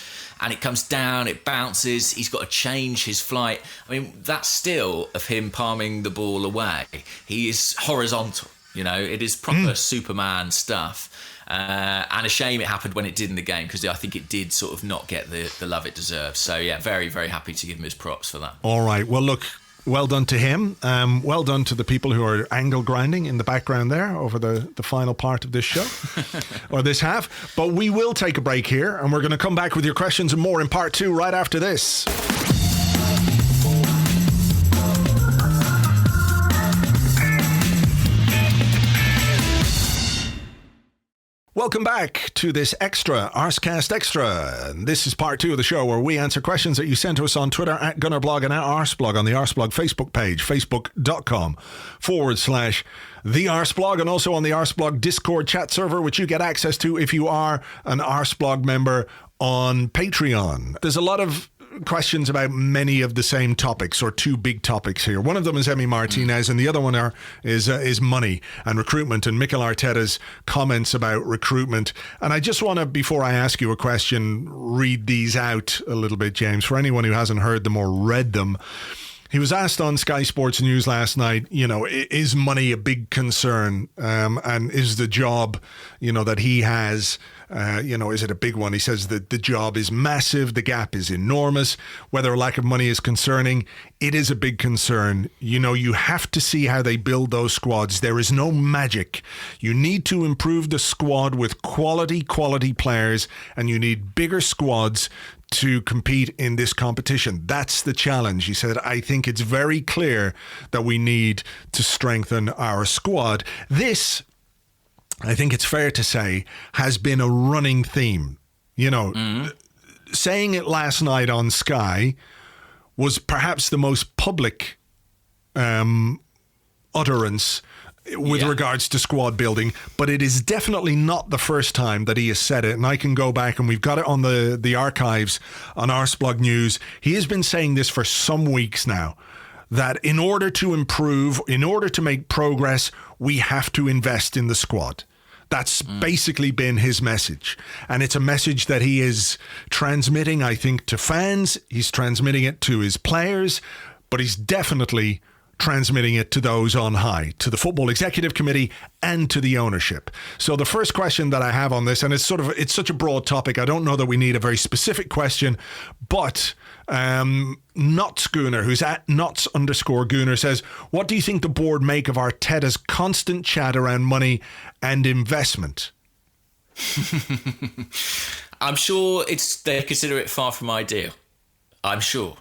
And it comes down, it bounces, he's got to change his flight. I mean, that's still of him palming the ball away. He is horizontal. It is proper Superman stuff. And a shame it happened when it did in the game, because I think it did sort of not get the love it deserves. So, yeah, very, very happy to give him his props for that. All right. Well, look, well done to him. Well done to the people who are angle grinding in the background there over the final part of this show, or this half. But we will take a break here, and we're going to come back with your questions and more in part 2 right after this. Welcome back to this extra, Arsecast Extra. This is part 2 of the show, where we answer questions that you send to us on Twitter at Gunnerblog and at Arseblog on the Arseblog Facebook page, facebook.com/the Arseblog, and also on the Arseblog Discord chat server, which you get access to if you are an Arseblog member on Patreon. There's a lot of questions about many of the same topics, or 2 big topics here. One of them is Emi Martinez, and the other one is money and recruitment, and Mikel Arteta's comments about recruitment. And I just want to, before I ask you a question, read these out a little bit, James, for anyone who hasn't heard them or read them. He was asked on Sky Sports News last night, is money a big concern? And is the job, that he has, is it a big one? He says that the job is massive. The gap is enormous. Whether a lack of money is concerning, it is a big concern. You have to see how they build those squads. There is no magic. You need to improve the squad with quality players, and you need bigger squads to compete in this competition. That's the challenge. He said, I think it's very clear that we need to strengthen our squad. This, I think it's fair to say, has been a running theme. Saying it last night on Sky was perhaps the most public utterance with regards to squad building, but it is definitely not the first time that he has said it. And I can go back, and we've got it on the archives on Arseblog News. He has been saying this for some weeks now, that in order to improve, in order to make progress, we have to invest in the squad. That's basically been his message. And it's a message that he is transmitting, I think, to fans. He's transmitting it to his players, but he's definitely transmitting it to those on high, to the Football Executive Committee and to the ownership. So the first question that I have on this, and it's such a broad topic, I don't know that we need a very specific question, but Notsgooner, who's at Nots_Gooner, says, what do you think the board make of Arteta's constant chat around money and investment? I'm sure they consider it far from ideal. I'm sure.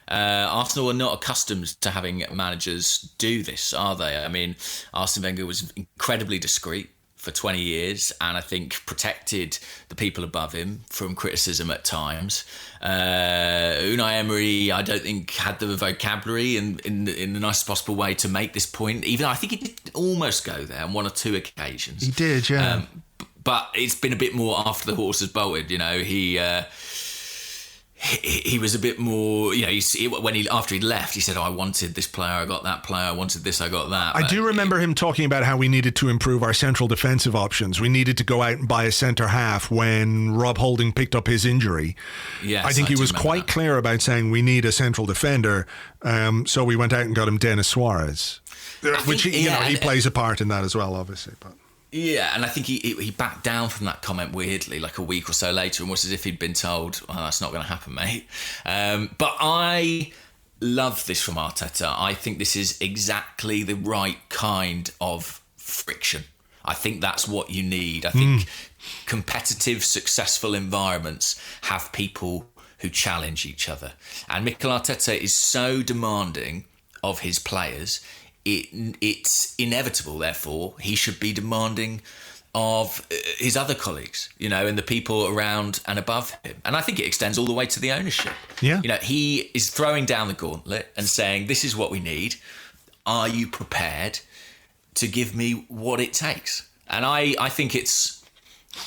Arsenal are not accustomed to having managers do this, are they? I mean, Arsene Wenger was incredibly discreet for 20 years, and I think protected the people above him from criticism at times. Unai Emery, I don't think, had the vocabulary in the nicest possible way to make this point. Even I think he did almost go there on one or two occasions. He did, yeah. But it's been a bit more after the horse has bolted. He was a bit more, after he'd left, he said, I wanted this player, I got that player, I wanted this, I got that. I do remember him talking about how we needed to improve our central defensive options. We needed to go out and buy a centre half when Rob Holding picked up his injury. Yes, I think he was quite clear about saying we need a central defender. So we went out and got him Denis Suarez, which he plays a part in that as well, obviously. But yeah, and I think he backed down from that comment weirdly, like a week or so later, almost as if he'd been told, that's not going to happen, mate. But I love this from Arteta. I think this is exactly the right kind of friction. I think that's what you need. I think competitive, successful environments have people who challenge each other. And Mikel Arteta is so demanding of his players. It's inevitable, therefore, he should be demanding of his other colleagues, and the people around and above him. And I think it extends all the way to the ownership. Yeah. He is throwing down the gauntlet and saying, this is what we need. Are you prepared to give me what it takes? And I think it's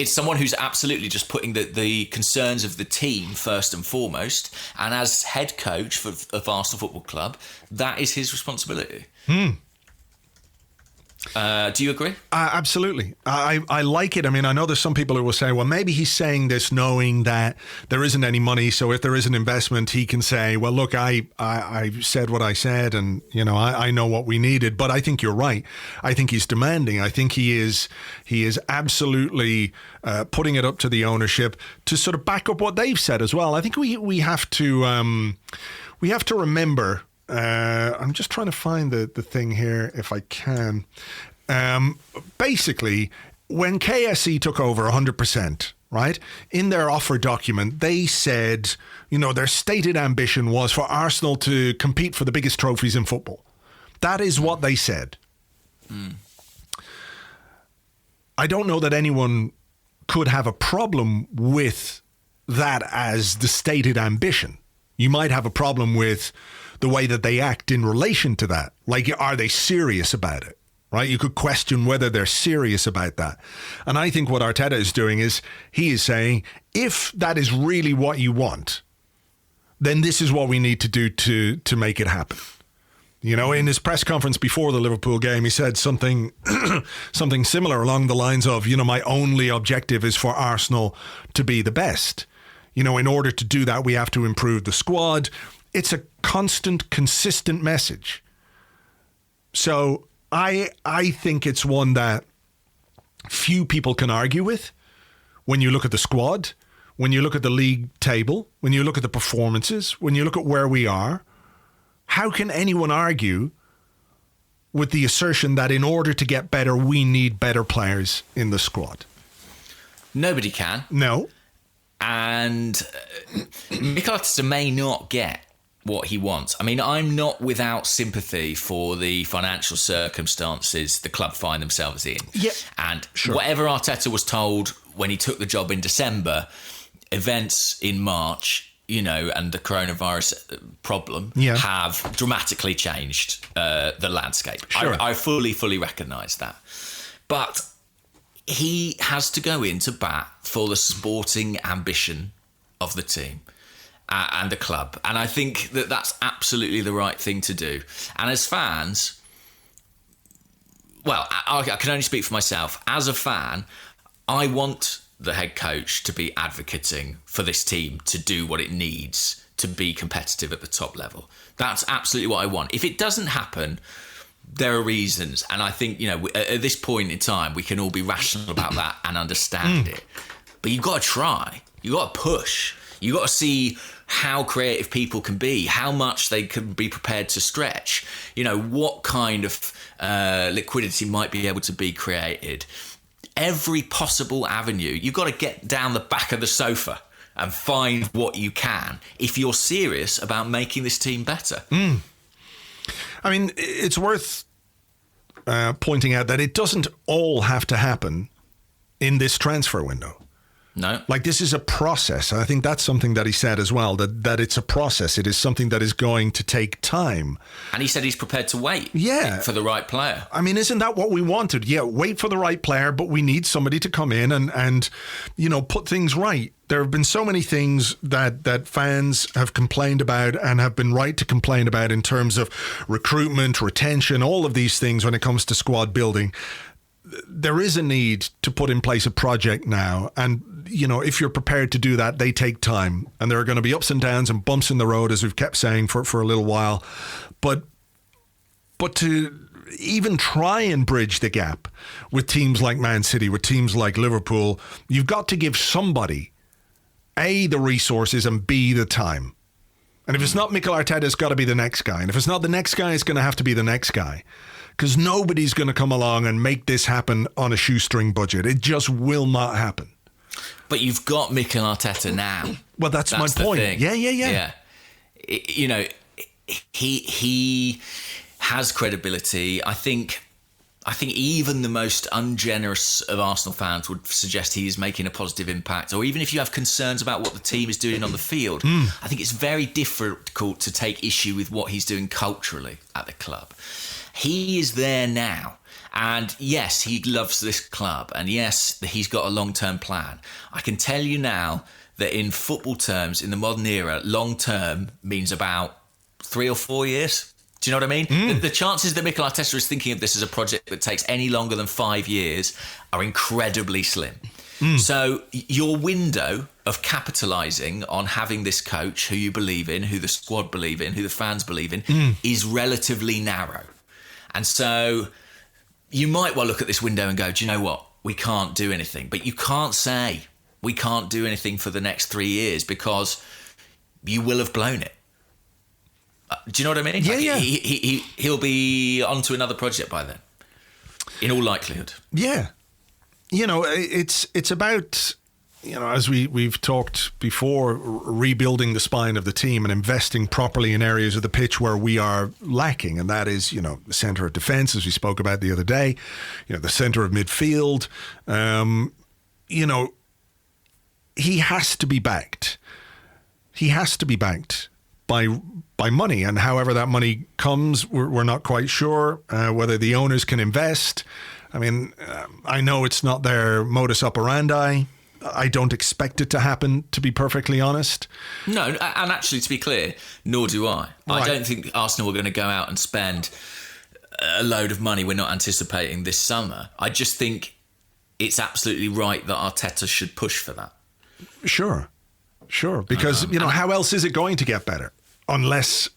someone who's absolutely just putting the concerns of the team first and foremost. And as head coach of Arsenal Football Club, that is his responsibility. Do you agree? Absolutely. I like it. I mean, I know there's some people who will say, well, maybe he's saying this knowing that there isn't any money. So if there is an investment, he can say, well, look, I said what I said and, I know what we needed. But I think you're right. I think he's demanding. I think he is absolutely putting it up to the ownership to sort of back up what they've said as well. I think we have to remember. I'm just trying to find the thing here if I can. Basically, when KSE took over 100%, right, in their offer document, they said, their stated ambition was for Arsenal to compete for the biggest trophies in football. That is what they said. I don't know that anyone could have a problem with that as the stated ambition. You might have a problem with the way that they act in relation to that. Like, are they serious about it? Right? You could question whether they're serious about that. And I think what Arteta is doing is he is saying, if that is really what you want, then this is what we need to do to make it happen. In his press conference before the Liverpool game, he said something similar along the lines of, my only objective is for Arsenal to be the best. In order to do that, we have to improve the squad. It's a constant, consistent message. So I think it's one that few people can argue with when you look at the squad, when you look at the league table, when you look at the performances, when you look at where we are. How can anyone argue with the assertion that in order to get better, we need better players in the squad? Nobody can. No. And Mikel Arteta may not get what he wants. I mean, I'm not without sympathy for the financial circumstances the club find themselves in. Yeah, and sure. Whatever Arteta was told when he took the job in December, events in March, and the coronavirus problem have dramatically changed the landscape. Sure. I fully recognise that. But he has to go into bat for the sporting ambition of the team and the club. And I think that that's absolutely the right thing to do. And as fans, well, I can only speak for myself. As a fan, I want the head coach to be advocating for this team to do what it needs to be competitive at the top level. That's absolutely what I want. If it doesn't happen, there are reasons. And I think, at this point in time, we can all be rational about that and understand it. But you've got to try. You've got to push. You've got to see how creative people can be, how much they can be prepared to stretch, what kind of liquidity might be able to be created. Every possible avenue. You've got to get down the back of the sofa and find what you can if you're serious about making this team better. I mean, it's worth pointing out that it doesn't all have to happen in this transfer window. No. Like, this is a process. I think that's something that he said as well, that it's a process. It is something that is going to take time. And he said he's prepared to wait for the right player. I mean, isn't that what we wanted? Yeah, wait for the right player, but we need somebody to come in and put things right. There have been so many things that fans have complained about and have been right to complain about in terms of recruitment, retention, all of these things when it comes to squad building. There is a need to put in place a project now. And, if you're prepared to do that, they take time. And there are going to be ups and downs and bumps in the road, as we've kept saying for a little while. But to even try and bridge the gap with teams like Man City, with teams like Liverpool, you've got to give somebody, A, the resources, and B, the time. And if it's not Mikel Arteta, it's got to be the next guy. And if it's not the next guy, it's going to have to be the next guy. Because nobody's going to come along and make this happen on a shoestring budget. It just will not happen. But you've got Mikel Arteta now. Well, that's my point. Thing. Yeah. He has credibility. I think even the most ungenerous of Arsenal fans would suggest he is making a positive impact. Or even if you have concerns about what the team is doing on the field, I think it's very difficult to take issue with what he's doing culturally at the club. He is there now. And yes, he loves this club. And yes, he's got a long-term plan. I can tell you now that in football terms, in the modern era, long-term means about 3 or 4 years. Do you know what I mean? The chances that Mikel Arteta is thinking of this as a project that takes any longer than 5 years are incredibly slim. So your window of capitalising on having this coach who you believe in, who the squad believe in, who the fans believe in, is relatively narrow. And so you might well look at this window and go, do you know what? We can't do anything. But you can't say we can't do anything for the next 3 years because you will have blown it. Do you know what I mean? Yeah. He'll be on to another project by then, in all likelihood. Yeah. It's about, as we've talked before, rebuilding the spine of the team and investing properly in areas of the pitch where we are lacking. And that is, the centre of defence, as we spoke about the other day, the centre of midfield. He has to be backed. He has to be backed by money, and however that money comes, we're not quite sure whether the owners can invest. I mean, I know it's not their modus operandi. I don't expect it to happen, to be perfectly honest. No, and actually, to be clear, nor do I. Right. I don't think Arsenal are going to go out and spend a load of money we're not anticipating this summer. I just think it's absolutely right that Arteta should push for that. Sure. Because, how else is it going to get better? Unless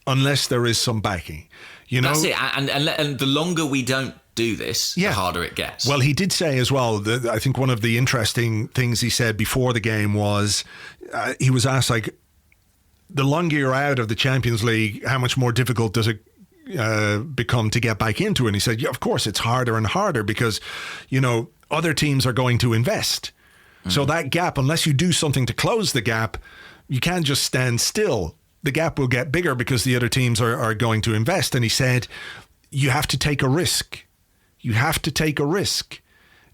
there is some backing, That's it. And the longer we don't do this, the harder it gets. Well, he did say as well, that I think one of the interesting things he said before the game was, he was asked, like, the longer you're out of the Champions League, how much more difficult does it become to get back into it? And he said, of course, it's harder and harder because, other teams are going to invest. So that gap, unless you do something to close the gap, you can't just stand still. The gap will get bigger because the other teams are going to invest. And he said, you have to take a risk. You have to take a risk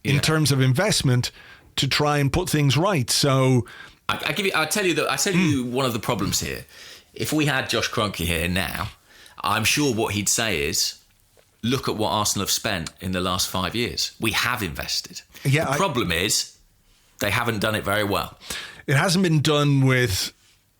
in terms of investment to try and put things right. So I tell you one of the problems here. If we had Josh Kroenke here now, I'm sure what he'd say is, look at what Arsenal have spent in the last 5 years. We have invested. Yeah, the problem is they haven't done it very well. It hasn't been done with,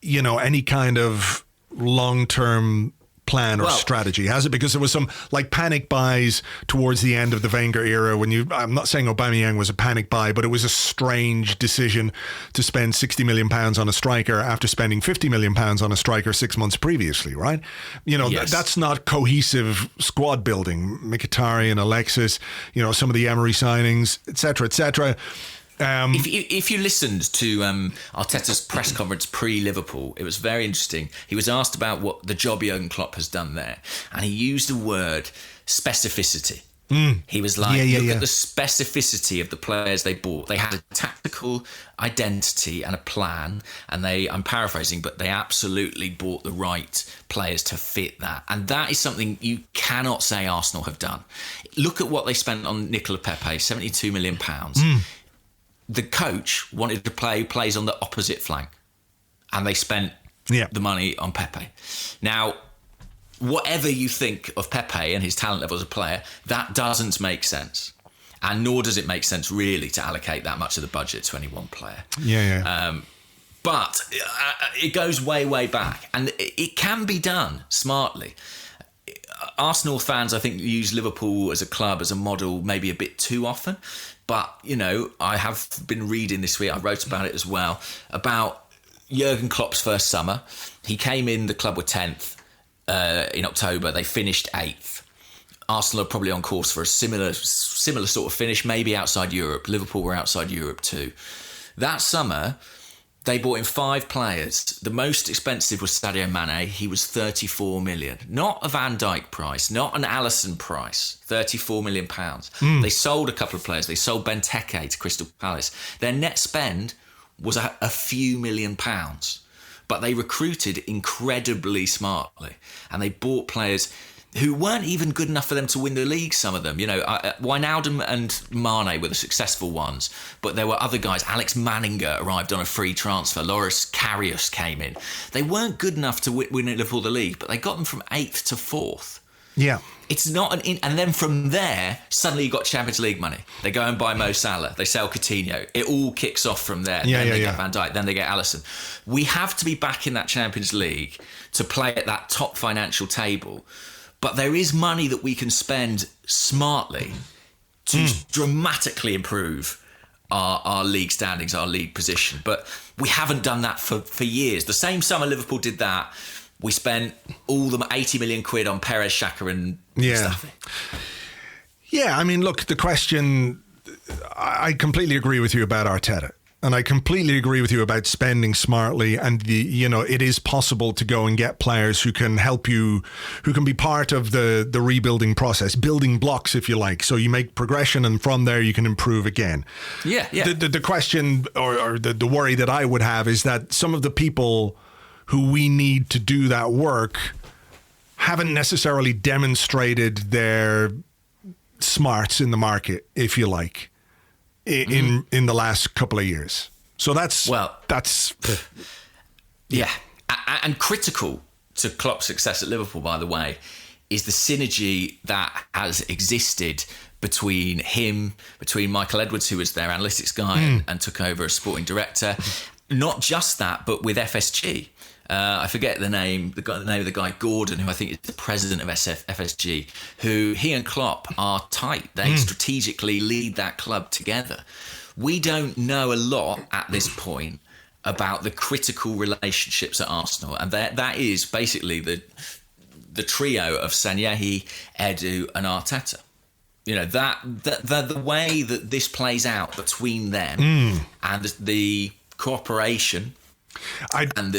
any kind of long-term plan or strategy, has it? Because there was some panic buys towards the end of the Wenger era I'm not saying Aubameyang was a panic buy, but it was a strange decision to spend £60 million on a striker after spending £50 million on a striker 6 months previously, right? Yes. That's not cohesive squad building. Mkhitaryan, Alexis, some of the Emery signings, etc., etc. If you listened to Arteta's press conference pre-Liverpool, it was very interesting. He was asked about what the job Jurgen Klopp has done there, and he used the word specificity. He was like, look at the specificity of the players they bought. They had a tactical identity and a plan, and I'm paraphrasing, but they absolutely bought the right players to fit that. And that is something you cannot say Arsenal have done. Look at what they spent on Nicola Pepe, £72 million. The coach wanted to plays on the opposite flank, and they spent the money on Pepe. Now, whatever you think of Pepe and his talent level as a player, that doesn't make sense. And nor does it make sense, really, to allocate that much of the budget to any one player. But it goes way, way back. And it can be done smartly. Arsenal fans, I think, use Liverpool as a club, as a model, maybe a bit too often. But, I have been reading this week, I wrote about it as well, about Jurgen Klopp's first summer. He came in, the club were 10th. In October, they finished 8th. Arsenal are probably on course for a similar sort of finish, maybe outside Europe. Liverpool were outside Europe too. That summer, they bought in 5 players. The most expensive was Sadio Mane. He was 34 million. Not a Van Dijk price, not an Alisson price, 34 million pounds. They sold a couple of players. They sold Benteke to Crystal Palace. Their net spend was a few £1 million. But they recruited incredibly smartly, and they bought players who weren't even good enough for them to win the league, some of them. Wijnaldum and Mane were the successful ones, but there were other guys. Alex Manninger arrived on a free transfer. Loris Karius came in. They weren't good enough to win Liverpool the league, but they got them from 8th to 4th. Yeah. It's not and then from there, suddenly you got Champions League money. They go and buy Mo Salah. They sell Coutinho. It all kicks off from there. Then they get Van Dijk. Then they get Alisson. We have to be back in that Champions League to play at that top financial table. But there is money that we can spend smartly to dramatically improve our league standings, our league position. But we haven't done that for years. The same summer Liverpool did that. We spent all the 80 million quid on Perez, Xhaka and stuff. Yeah, I mean, look, the question, I completely agree with you about Arteta. And I completely agree with you about spending smartly. And, it is possible to go and get players who can help you, who can be part of the rebuilding process, building blocks, if you like. So you make progression, and from there you can improve again. Yeah. The question or the worry that I would have is that some of the people who we need to do that work haven't necessarily demonstrated their smarts in the market, if you like, in the last couple of years. So that's and critical to Klopp's success at Liverpool, by the way, is the synergy that has existed between Michael Edwards, who was their analytics guy and took over as sporting director. Not just that, but with FSG. I forget the name of the guy, Gordon, who I think is the president of FSG, who he and Klopp are tight. They strategically lead that club together. We don't know a lot at this point about the critical relationships at Arsenal, and that is basically the trio of Sanyehi, Edu and Arteta. The way that this plays out between them and the cooperation and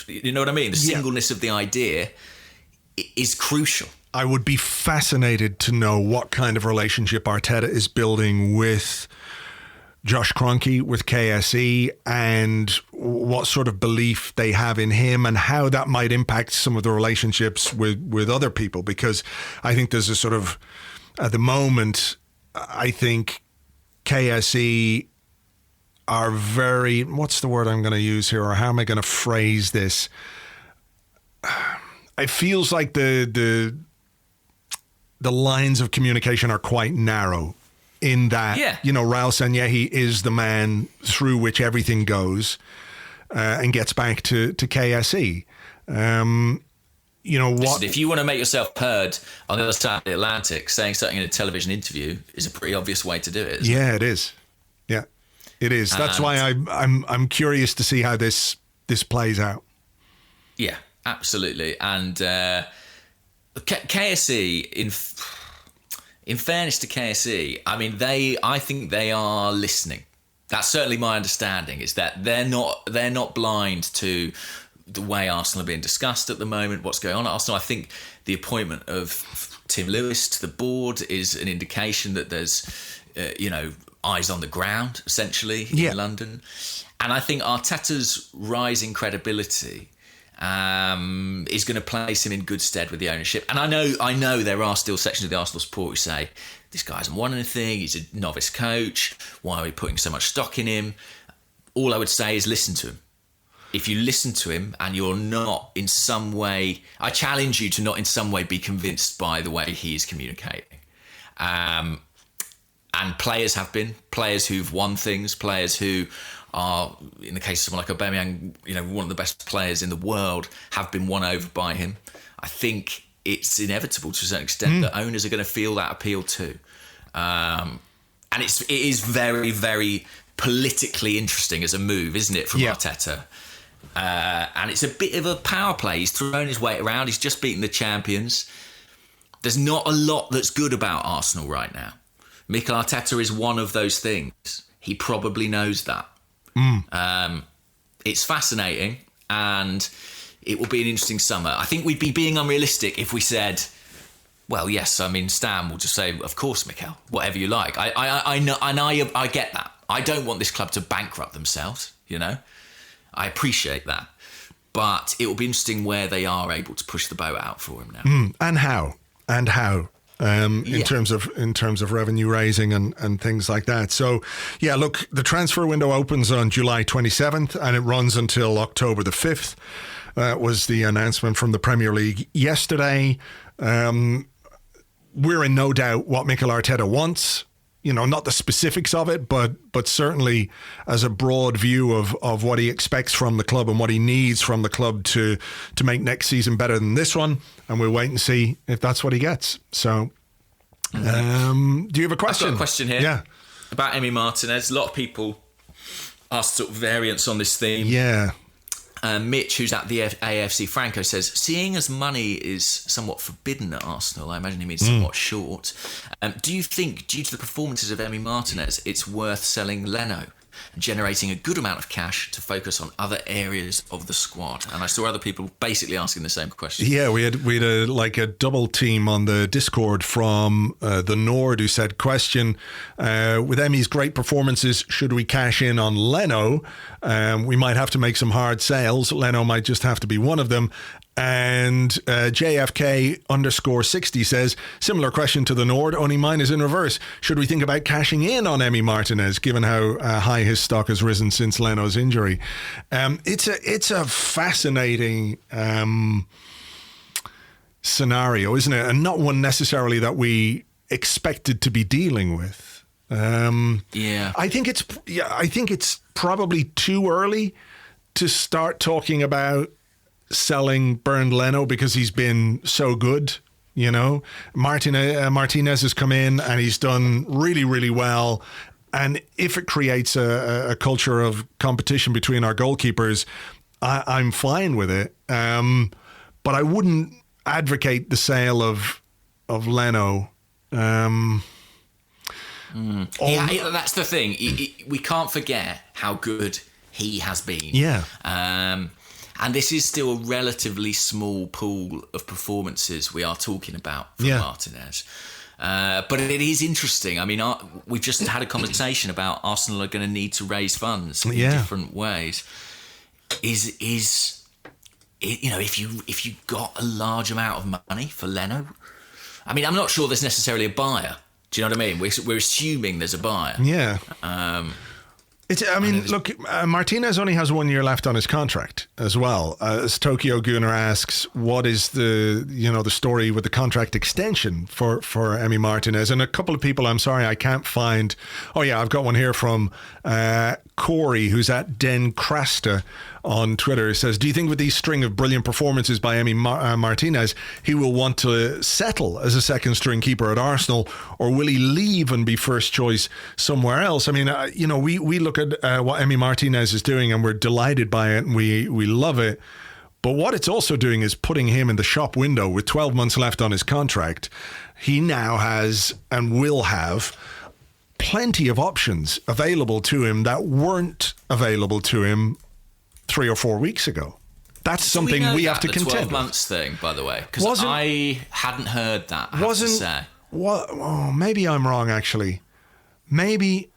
you know what I mean? The singleness of the idea is crucial. I would be fascinated to know what kind of relationship Arteta is building with Josh Kroenke, with KSE, and what sort of belief they have in him and how that might impact some of the relationships with other people. Because I think there's a sort of, at the moment, I think KSE are very, what's the word I'm going to use here, or how am I going to phrase this? It feels like the lines of communication are quite narrow in that, Raul Sanyehi is the man through which everything goes and gets back to KSE. Listen, if you want to make yourself heard on the other side of the Atlantic, saying something in a television interview is a pretty obvious way to do it, isn't it? It is. Yeah. It is. That's why I'm curious to see how this plays out. Yeah, absolutely. And KSE, in fairness to KSE, I mean, I think they are listening. That's certainly my understanding. Is that they're not blind to the way Arsenal are being discussed at the moment, what's going on at Arsenal. I think the appointment of Tim Lewis to the board is an indication that there's, eyes on the ground, essentially, in London. And I think Arteta's rising credibility is going to place him in good stead with the ownership. And I know there are still sections of the Arsenal support who say, this guy hasn't won anything, he's a novice coach, why are we putting so much stock in him? All I would say is listen to him. If you listen to him and you're not in some way, I challenge you to not in some way be convinced by the way he is communicating. And players have been, players who've won things, players who are, in the case of someone like Aubameyang, one of the best players in the world, have been won over by him. I think it's inevitable to a certain extent that owners are going to feel that appeal too. And it is very, very politically interesting as a move, isn't it, from Arteta? And it's a bit of a power play. He's thrown his weight around. He's just beaten the champions. There's not a lot that's good about Arsenal right now. Mikel Arteta is one of those things. He probably knows that. It's fascinating, and it will be an interesting summer. I think we'd be being unrealistic if we said, well, yes, I mean, Stan will just say, of course, Mikel, whatever you like. I know, and I get that. I don't want this club to bankrupt themselves, I appreciate that. But it will be interesting where they are able to push the boat out for him now. And how. In terms of revenue raising and things like that. So, look, the transfer window opens on July 27th and it runs until October the 5th. That was the announcement from the Premier League yesterday. We're in no doubt what Mikel Arteta wants. Not the specifics of it, but certainly as a broad view of what he expects from the club and what he needs from the club to make next season better than this one. And we'll wait and see if that's what he gets. So, do you have a question? I've got a question here. Yeah. About Emi Martinez. A lot of people ask sort of variants on this theme. Yeah. Mitch, who's at the AFC Franco, says, seeing as money is somewhat forbidden at Arsenal, I imagine he means somewhat short, do you think, due to the performances of Emi Martinez, it's worth selling Leno and generating a good amount of cash to focus on other areas of the squad? And I saw other people basically asking the same question. Yeah, we had a double team on the Discord from the Nord who said, question, with Emi's great performances, should we cash in on Leno? We might have to make some hard sales. Leno might just have to be one of them. And JFK_60 says, similar question to the Nord, only mine is in reverse. Should we think about cashing in on Emi Martinez, given how high his stock has risen since Leno's injury? It's a fascinating scenario, isn't it? And not one necessarily that we expected to be dealing with. I think it's probably too early to start talking about selling Bernd Leno because he's been so good. Martinez has come in and he's done really, really well. And if it creates a culture of competition between our goalkeepers, I'm fine with it. But I wouldn't advocate the sale of Leno. That's the thing. We can't forget how good he has been. Yeah. And this is still a relatively small pool of performances we are talking about from Martinez. But it is interesting. I mean, we've just had a conversation about Arsenal are going to need to raise funds in different ways. If you got a large amount of money for Leno, I mean, I'm not sure there's necessarily a buyer. Do you know what I mean? We're assuming there's a buyer. Yeah. Look, Martinez only has 1 year left on his contract as well. As Tokyo Gunner asks, what is the story with the contract extension for Emi Martinez? And a couple of people, I'm sorry, I can't find. Oh yeah, I've got one here from Corey, who's at Den Crasta on Twitter. Says, do you think with these string of brilliant performances by Emi Martinez, he will want to settle as a second string keeper at Arsenal, or will he leave and be first choice somewhere else? I mean, we look at what Emi Martinez is doing and we're delighted by it and we love it. But what it's also doing is putting him in the shop window with 12 months left on his contract. He now has and will have plenty of options available to him that weren't available to him 3 or 4 weeks ago. that's something we have to contend with. 12 months thing, by the way, because I hadn't heard that. I have to say. What? Oh, maybe I'm wrong. Actually, maybe.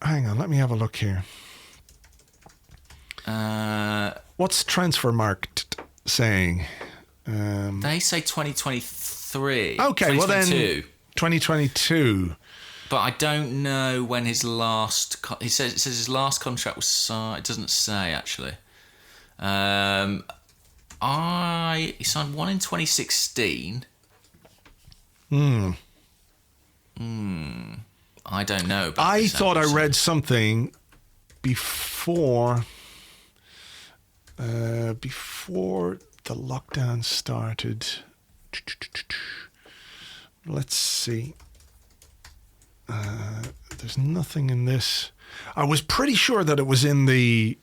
Hang on, let me have a look here. What's Transfermarkt saying? They say 2023. Okay, well then 2022. But I don't know when his last. It says his last contract was signed. It doesn't say actually. He signed one in 2016. I don't know. I thought I read something before the lockdown started. Let's see. There's nothing in this. I was pretty sure that it was in the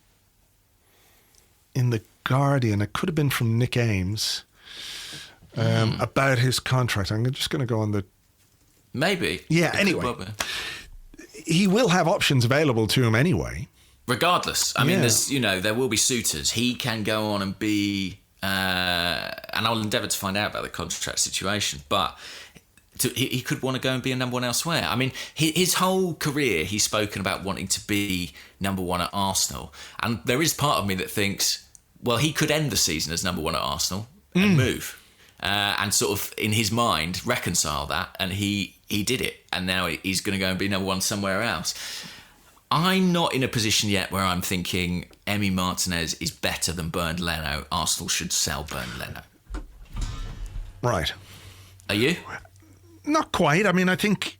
Guardian. It could have been from Nick Ames about his contract. I'm just going to go on the. Maybe. Yeah. Anyway, he will have options available to him anyway. Regardless, I mean, there's there will be suitors. He can go on and be, and I'll endeavour to find out about the contract situation, but. He could want to go and be a number one elsewhere. I mean, his whole career, he's spoken about wanting to be number one at Arsenal. And there is part of me that thinks, well, he could end the season as number one at Arsenal and move. And sort of, in his mind, reconcile that. And he did it. And now he's going to go and be number one somewhere else. I'm not in a position yet where I'm thinking Emi Martinez is better than Bernd Leno. Arsenal should sell Bernd Leno. Right. Are you? Not quite. I mean, I think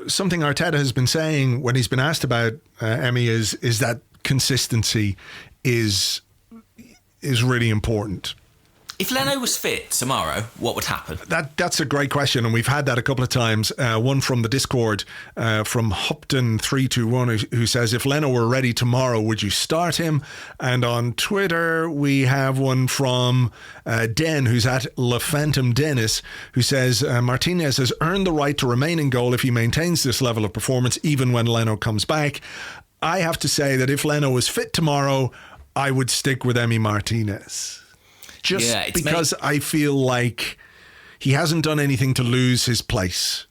something Arteta has been saying when he's been asked about Emi is that consistency is really important. If Leno was fit tomorrow, what would happen? That's a great question, and we've had that a couple of times. One from the Discord from Hupton321 who says, if Leno were ready tomorrow, would you start him? And on Twitter, we have one from Den, who's at Le Phantom Dennis, who says, Martinez has earned the right to remain in goal if he maintains this level of performance, even when Leno comes back. I have to say that if Leno was fit tomorrow, I would stick with Emi Martinez. Just because I feel like he hasn't done anything to lose his place.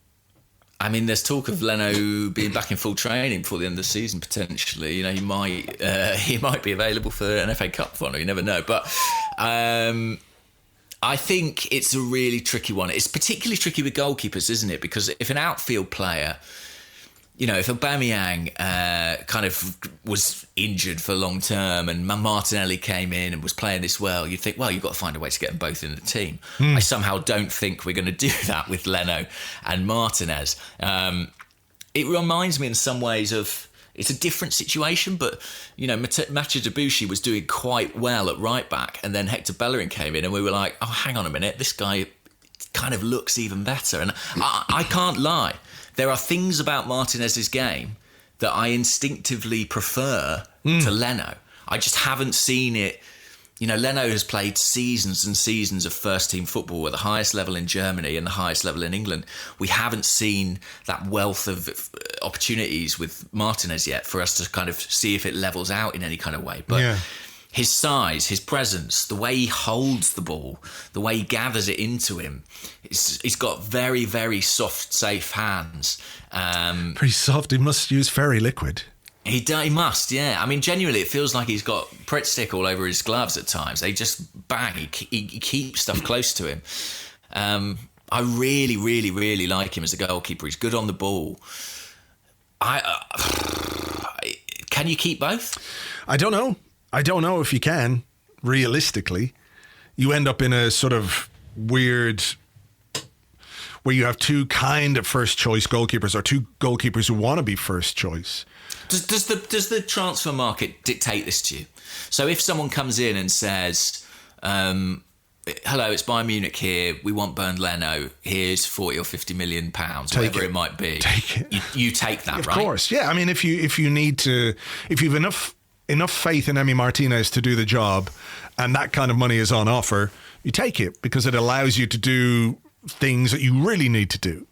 I mean, there's talk of Leno being back in full training before the end of the season, potentially. He might be available for an FA Cup final. You never know. But I think it's a really tricky one. It's particularly tricky with goalkeepers, isn't it? Because if an outfield player, if Aubameyang kind of was injured for long term and Martinelli came in and was playing this well, you'd think, well, you've got to find a way to get them both in the team. I somehow don't think we're going to do that with Leno and Martinez. It reminds me in some ways of, it's a different situation, but, Mathieu Debuchy was doing quite well at right back, and then Hector Bellerin came in and we were like, oh, hang on a minute, this guy kind of looks even better. And I can't lie. There are things about Martinez's game that I instinctively prefer to Leno. I just haven't seen it. Leno has played seasons and seasons of first-team football at the highest level in Germany and the highest level in England. We haven't seen that wealth of opportunities with Martinez yet for us to kind of see if it levels out in any kind of way. But his size, his presence, the way he holds the ball, the way he gathers it into him, he's got very, very soft, safe hands. Pretty soft. He must use fairy liquid. He must, yeah. I mean, genuinely, it feels like he's got Pritt stick all over his gloves at times. They just bang. He keeps stuff close to him. I really, really, really like him as a goalkeeper. He's good on the ball. Can you keep both? I don't know. I don't know if you can, realistically. You end up in a sort of weird where you have two kind of first choice goalkeepers or two goalkeepers who want to be first choice. Does the transfer market dictate this to you? So if someone comes in and says, hello, it's Bayern Munich here, we want Bernd Leno, here's 40 or 50 million pounds, whatever it might be. Take it. You take that, right? Of course, yeah. I mean, if you've enough faith in Emi Martinez to do the job and that kind of money is on offer, you take it because it allows you to do things that you really need to do.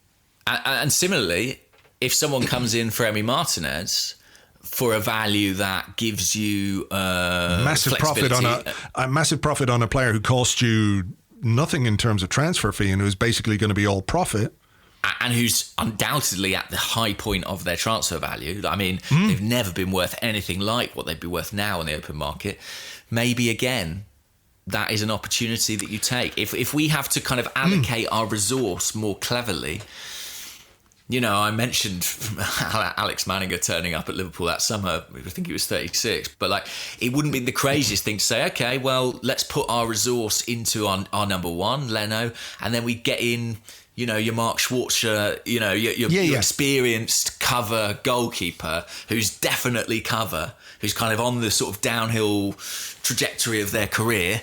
And similarly, if someone comes in for Emi Martinez for a value that gives you massive profit on a massive profit on a player who cost you nothing in terms of transfer fee and who's basically going to be all profit. And who's undoubtedly at the high point of their transfer value. I mean, they've never been worth anything like what they'd be worth now in the open market. Maybe, again, that is an opportunity that you take. If we have to kind of allocate our resource more cleverly, you know, I mentioned Alex Manninger turning up at Liverpool that summer. I think he was 36. But, like, it wouldn't be the craziest thing to say, OK, well, let's put our resource into our number one, Leno, and then we get in... You know, your Mark Schwarzer, you know, your experienced cover goalkeeper who's definitely cover, who's kind of on the sort of downhill trajectory of their career.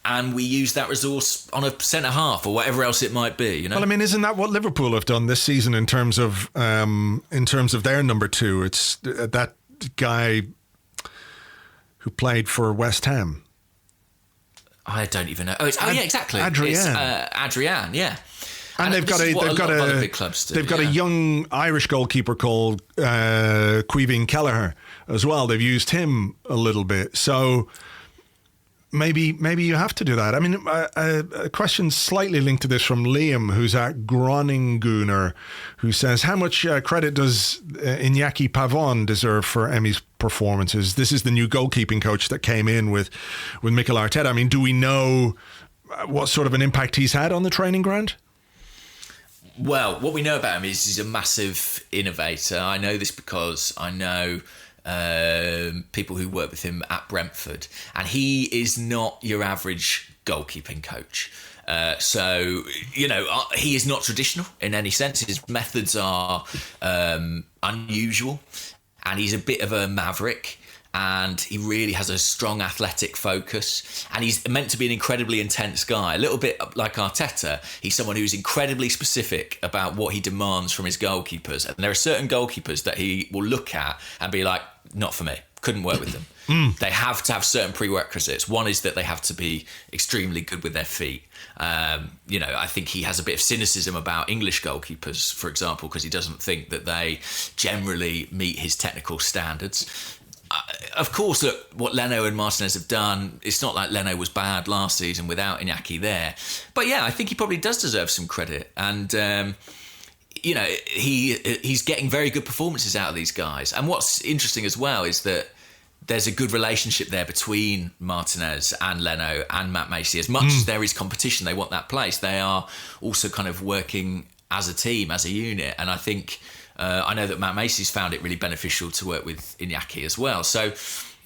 And we use that resource on a centre-half or whatever else it might be, you know? Well, I mean, isn't that what Liverpool have done this season in terms of their number two? It's that guy who played for West Ham. I don't even know. Yeah, exactly. Adrian. It's Adrian, yeah. And they've got a young Irish goalkeeper called Caoimhín Kelleher as well. They've used him a little bit, so maybe you have to do that. I mean, a question slightly linked to this from Liam, who's at Groninguner, who says, how much credit does Iñaki Pavón deserve for Emi's performances? This is the new goalkeeping coach that came in with Mikel Arteta. I mean, do we know what sort of an impact he's had on the training ground? Well, what we know about him is he's a massive innovator. I know this because I know people who work with him at Brentford, and he is not your average goalkeeping coach. So, you know, he is not traditional in any sense. His methods are unusual, and he's a bit of a maverick. And he really has a strong athletic focus, and he's meant to be an incredibly intense guy, a little bit like Arteta. He's someone who's incredibly specific about what he demands from his goalkeepers, and there are certain goalkeepers that he will look at and be like, not for me, couldn't work with them. They have to have certain prerequisites. One is that they have to be extremely good with their feet. You know, I think he has a bit of cynicism about English goalkeepers, for example, because he doesn't think that they generally meet his technical standards. Of course, look, what Leno and Martinez have done, it's not like Leno was bad last season without Iñaki there. But yeah, I think he probably does deserve some credit. And, you know, he's getting very good performances out of these guys. And what's interesting as well is that there's a good relationship there between Martinez and Leno and Matt Macey. As much as there is competition, they want that place. They are also kind of working as a team, as a unit. And I think... I know that Matt Macey's found it really beneficial to work with Iñaki as well. So,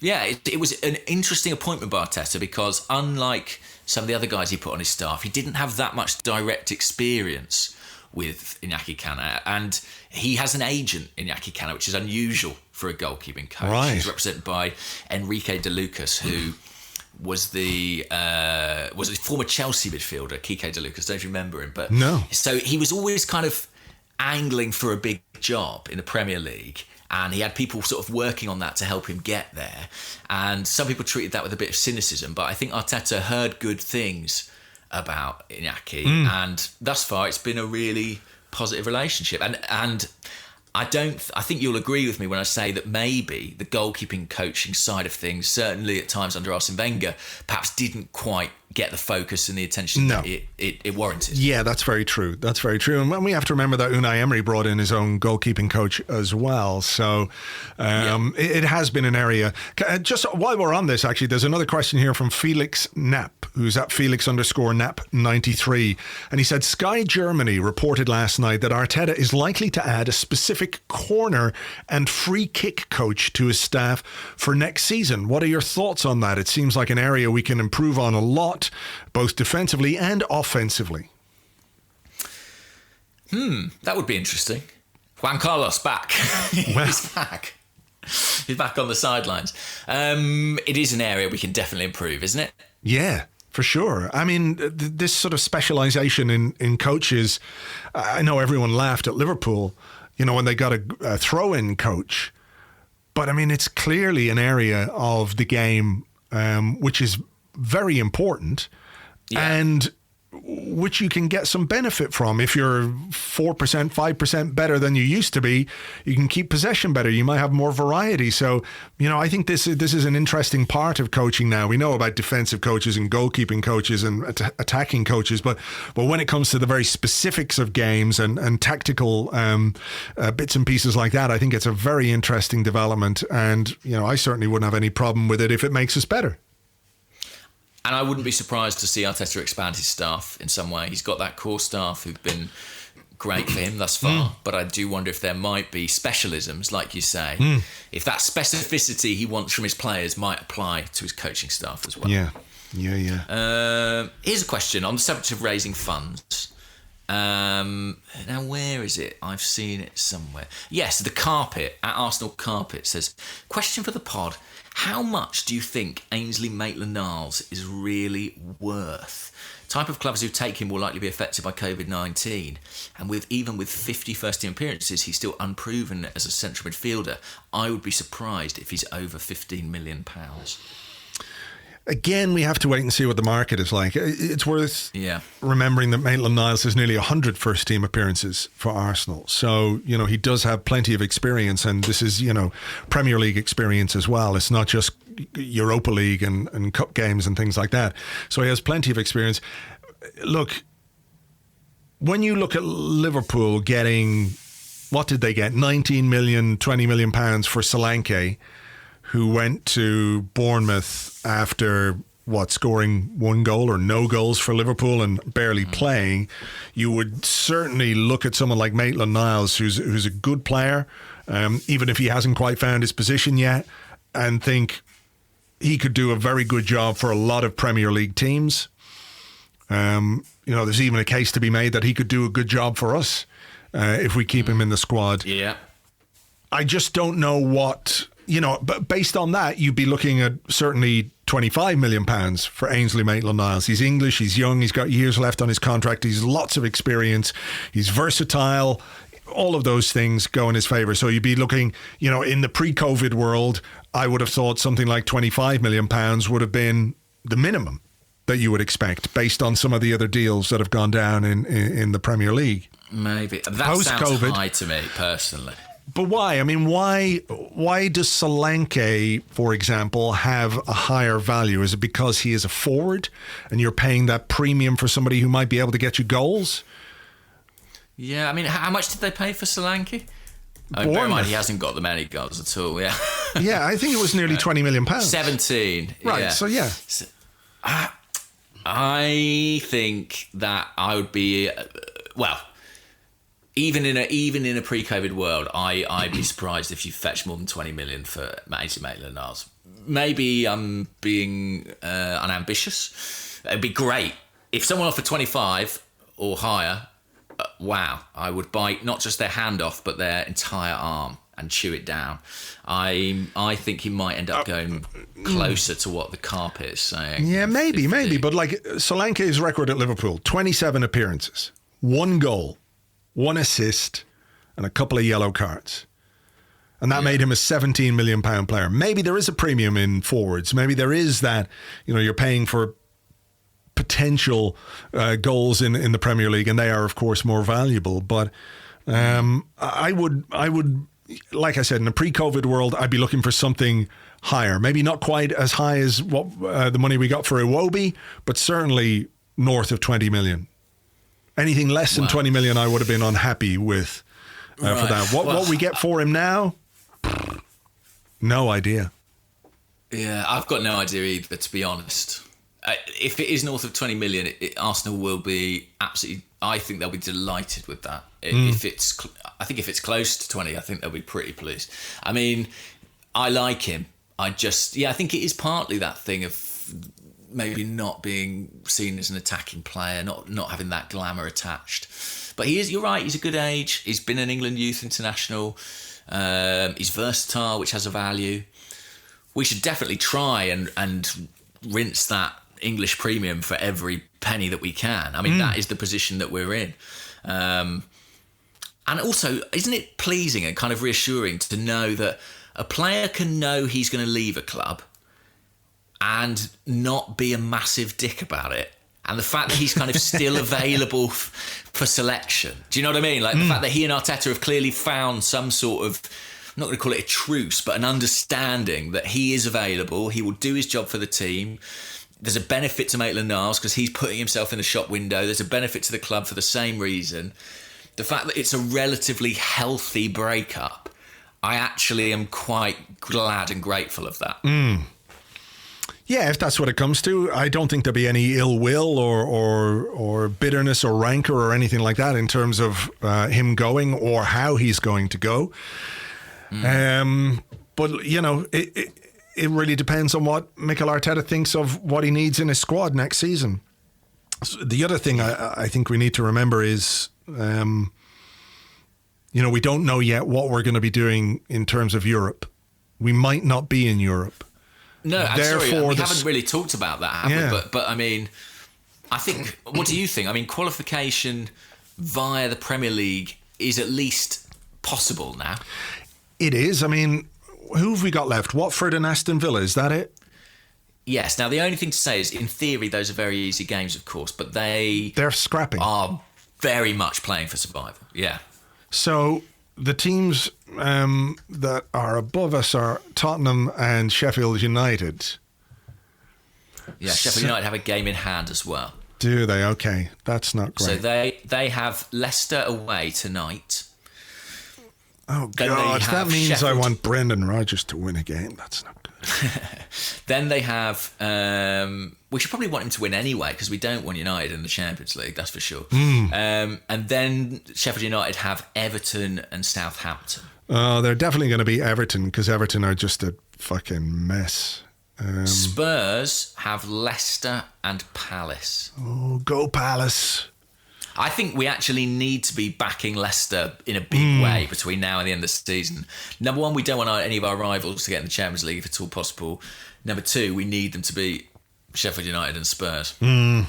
yeah, it was an interesting appointment by Arteta because unlike some of the other guys he put on his staff, he didn't have that much direct experience with Iñaki Canna. And he has an agent, Iñaki Canna, which is unusual for a goalkeeping coach. Right. He's represented by Enrique De Lucas, who... was a former Chelsea midfielder, Kike De Lucas. Don't you remember him? But no. So he was always kind of angling for a big job in the Premier League, and he had people sort of working on that to help him get there. And some people treated that with a bit of cynicism, but I think Arteta heard good things about Iñaki, and thus far it's been a really positive relationship. And I think you'll agree with me when I say that maybe the goalkeeping coaching side of things, certainly at times under Arsene Wenger, perhaps didn't quite get the focus and the attention that it warranted. Yeah, that's very true. That's very true. And we have to remember that Unai Emery brought in his own goalkeeping coach as well. So it has been an area. Just while we're on this, actually, there's another question here from Felix Knapp, who's at Felix_Knapp93. And he said, Sky Germany reported last night that Arteta is likely to add a specific corner and free kick coach to his staff for next season. What are your thoughts on that? It seems like an area we can improve on a lot, both defensively and offensively. That would be interesting. Juan Carlos back. He's back. He's back on the sidelines. It is an area we can definitely improve, isn't it? Yeah, for sure. I mean, this sort of specialisation in coaches, I know everyone laughed at Liverpool, you know, when they got a throw-in coach. But, I mean, it's clearly an area of the game which is very important. Yeah. And which you can get some benefit from. If you're 4%, 5% better than you used to be, you can keep possession better. You might have more variety. So, I think this is an interesting part of coaching now. We know about defensive coaches and goalkeeping coaches and attacking coaches, but when it comes to the very specifics of games and tactical bits and pieces like that, I think it's a very interesting development. And, I certainly wouldn't have any problem with it if it makes us better. And I wouldn't be surprised to see Arteta expand his staff in some way. He's got that core staff who've been great for him thus far, but I do wonder if there might be specialisms, like you say, if that specificity he wants from his players might apply to his coaching staff as well. Yeah. Here's a question on the subject of raising funds. Now, where is it? I've seen it somewhere. Yes, the carpet, at Arsenal Carpet, says, question for the pod. How much do you think Ainsley Maitland-Niles is really worth? Type of clubs who take him will likely be affected by COVID-19. And even with 50 first-team appearances, he's still unproven as a central midfielder. I would be surprised if he's over £15 million. Again, we have to wait and see what the market is like. It's worth remembering that Maitland-Niles has nearly 100 first-team appearances for Arsenal. So, he does have plenty of experience, and this is, Premier League experience as well. It's not just Europa League and cup games and things like that. So he has plenty of experience. Look, when you look at Liverpool getting, what did they get? 19 million, 20 million pounds for Solanke, who went to Bournemouth after scoring one goal or no goals for Liverpool and barely playing. You would certainly look at someone like Maitland-Niles, who's a good player, even if he hasn't quite found his position yet, and think he could do a very good job for a lot of Premier League teams. There's even a case to be made that he could do a good job for us if we keep him in the squad. Yeah. I just don't know what... but based on that, you'd be looking at certainly £25 million for Ainsley Maitland-Niles. He's English, he's young, he's got years left on his contract, he's lots of experience, he's versatile. All of those things go in his favour. So you'd be looking, in the pre-COVID world, I would have thought something like £25 million would have been the minimum that you would expect based on some of the other deals that have gone down in the Premier League. Maybe. That sounds high to me, personally. But why? I mean, why does Solanke, for example, have a higher value? Is it because he is a forward and you're paying that premium for somebody who might be able to get you goals? Yeah, I mean, how much did they pay for Solanke? Bear in mind, he hasn't got the many goals at all, yeah. Yeah, I think it was nearly £20 million. 17. Right, yeah. So yeah. I think that I would be, even in a pre-COVID world, I'd be surprised if you fetch more than 20 million for Ainsley Maitland-Niles. Maybe I'm being unambitious. It'd be great if someone offered 25 or higher. Wow, I would bite not just their hand off, but their entire arm and chew it down. I think he might end up going closer to what the carpet is saying. Yeah, maybe. But like Solanke's record at Liverpool, 27 appearances, 1 goal, 1 assist, and a couple of yellow cards. And that made him a £17 million player. Maybe there is a premium in forwards. Maybe there is that, you're paying for potential goals in the Premier League, and they are, of course, more valuable. But I would, like I said, in a pre-COVID world, I'd be looking for something higher. Maybe not quite as high as what the money we got for Iwobi, but certainly north of 20 million. Anything less than 20 million, I would have been unhappy with for that. What we get for him now, no idea. Yeah, I've got no idea either, to be honest. If it is north of 20 million, Arsenal will be absolutely... I think they'll be delighted with that. I think if it's close to 20, I think they'll be pretty pleased. I mean, I like him. I think it is partly that thing of maybe not being seen as an attacking player, not having that glamour attached. But you're right, he's a good age. He's been an England youth international. He's versatile, which has a value. We should definitely try and rinse that English premium for every penny that we can. I mean, that is the position that we're in. And also, isn't it pleasing and kind of reassuring to know that a player can know he's going to leave a club and not be a massive dick about it And the fact that he's kind of still available for selection. Do you know what I mean? Like the fact that he and Arteta have clearly found some sort of, I'm not going to call it a truce, but an understanding that he is available. He will do his job for the team. There's a benefit to Maitland-Niles because he's putting himself in the shop window. There's a benefit to the club for the same reason. The fact that it's a relatively healthy breakup, I actually am quite glad and grateful of that. Yeah, if that's what it comes to, I don't think there'll be any ill will or bitterness or rancor or anything like that in terms of him going or how he's going to go. But, you know, it really depends on what Mikel Arteta thinks of what he needs in his squad next season. So the other thing I think we need to remember is, you know, we don't know yet what we're going to be doing in terms of Europe. We might not be in Europe. No, I'm sorry, we haven't really talked about that, have we? But I mean, I think, what do you think? I mean, qualification via the Premier League is at least possible now. It is. I mean, who have we got left? Watford and Aston Villa, is that it? Yes. Now, the only thing to say is, in theory, those are very easy games, of course, but they're scrapping. Are very much playing for survival. Yeah. So the teams that are above us are Tottenham and Sheffield United. Yeah, Sheffield United have a game in hand as well. Do they? Okay, that's not great. So they have Leicester away tonight. Oh, God, that means Sheffield. I want Brendan Rodgers to win a game. That's not good. Then they have... we should probably want him to win anyway because we don't want United in the Champions League, that's for sure. And then Sheffield United have Everton and Southampton. Oh, they're definitely going to be Everton because Everton are just a fucking mess. Spurs have Leicester and Palace. Oh, go Palace. I think we actually need to be backing Leicester in a big way between now and the end of the season. Number one, we don't want any of our rivals to get in the Champions League if it's all possible. Number two, we need them to beat Sheffield United and Spurs. I'm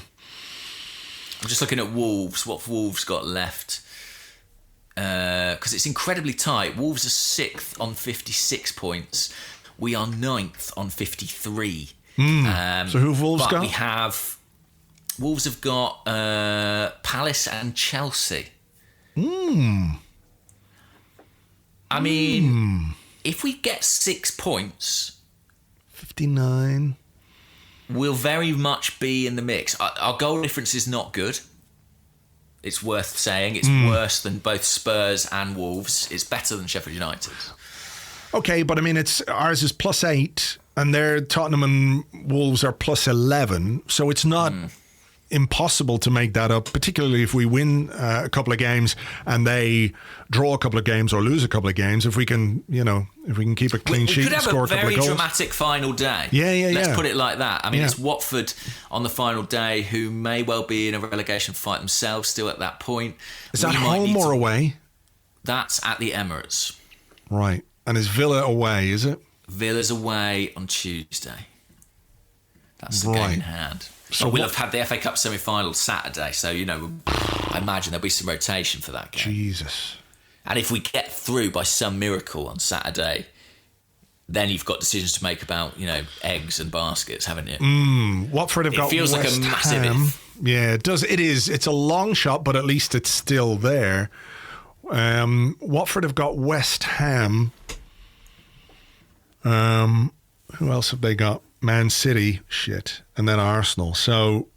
just looking at Wolves. What have Wolves got left? Because it's incredibly tight. Wolves are 6th on 56 points. We are 9th on 53. So who have Wolves got? Wolves have got Palace and Chelsea. I mean, if we get 6 points... 59... we'll very much be in the mix. Our goal difference is not good. It's worth saying. It's worse than both Spurs and Wolves. It's better than Sheffield United. Okay, but I mean, ours is +8, and their Tottenham and Wolves are +11, so it's not impossible to make that up, particularly if we win a couple of games and they draw a couple of games or lose a couple of games. If we can, if we can keep a clean sheet and score a couple of goals. We could have a very dramatic final day. Yeah. Let's put it like that. I mean, it's Watford on the final day who may well be in a relegation fight themselves still at that point. Is that home or away? That's at the Emirates. Right. And is Villa away, is it? Villa's away on Tuesday. That's the game in hand. So we'll have had the FA Cup semi-final Saturday, so, I imagine there'll be some rotation for that game. Jesus. And if we get through by some miracle on Saturday, then you've got decisions to make about, eggs and baskets, haven't you? Watford have got West Ham. It feels like a massive if. Yeah, it does. It is. It's a long shot, but at least it's still there. Watford have got West Ham. Who else have they got? Man City, shit, and then Arsenal. So,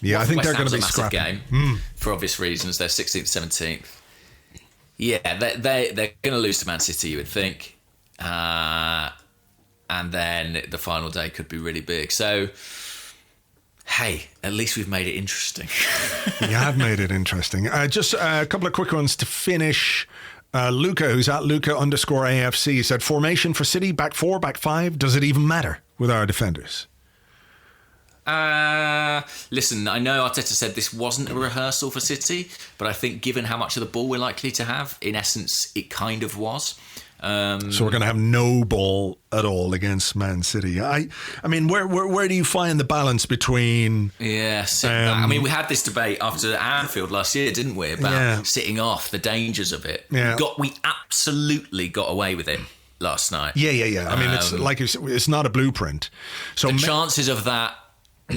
yeah, I think they're going to be scrappy. Game, for obvious reasons. They're 16th, 17th. Yeah, they're going to lose to Man City, you would think. And then the final day could be really big. So, hey, at least we've made it interesting. We have made it interesting. Just a couple of quick ones to finish. Luca, who's at Luca_AFC, said, formation for City, back 4, back 5. Does it even matter with our defenders? Listen, I know Arteta said this wasn't a rehearsal for City, but I think given how much of the ball we're likely to have, in essence, it kind of was. So we're going to have no ball at all against Man City. I mean, where do you find the balance between... Yes. I mean, we had this debate after Anfield last year, didn't we? About sitting off, the dangers of it. Yeah. We absolutely got away with it last night. Yeah. I mean, it's like it's not a blueprint. So the chances of that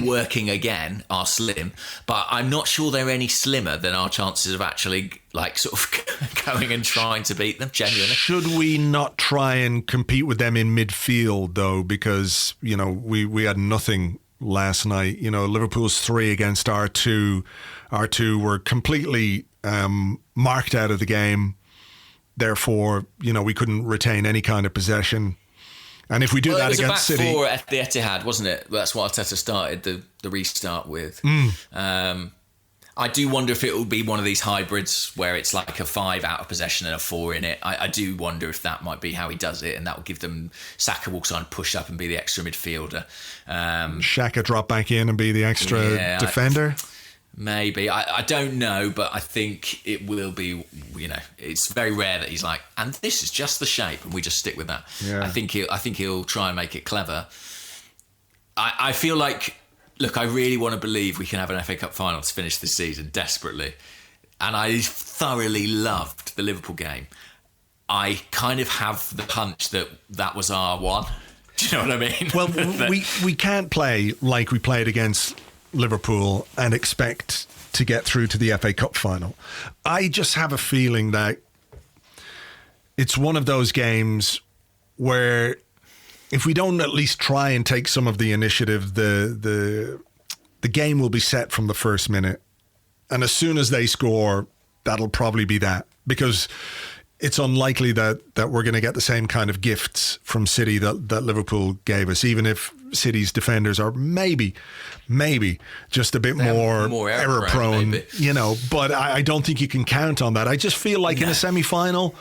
working again are slim, but I'm not sure they're any slimmer than our chances of actually sort of going and trying to beat them, genuinely. Should we not try and compete with them in midfield, though? Because, we had nothing last night. Liverpool's 3 against our 2. Our 2 were completely marked out of the game. Therefore, we couldn't retain any kind of possession. And if we do that against City... It was a back 4 at the Etihad, wasn't it? That's what Arteta started the restart with. I do wonder if it will be one of these hybrids where it's like a 5 out of possession and a 4 in it. I do wonder if that might be how he does it, and that will give them... Saka will try and push up and be the extra midfielder. Xhaka drop back in and be the extra defender? Maybe. I don't know, but I think it will be, it's very rare that he's like, and this is just the shape, and we just stick with that. Yeah. I think he'll try and make it clever. I feel like, look, I really want to believe we can have an FA Cup final to finish this season desperately. And I thoroughly loved the Liverpool game. I kind of have the hunch that was our one. Do you know what I mean? Well, we can't play like we played against Liverpool and expect to get through to the FA Cup final. I just have a feeling that it's one of those games where if we don't at least try and take some of the initiative, the game will be set from the first minute. And as soon as they score, that'll probably be that. Because it's unlikely that we're going to get the same kind of gifts from City that Liverpool gave us, even if City's defenders are maybe just a bit more error prone, but I don't think you can count on that. I just feel like in a semi-final,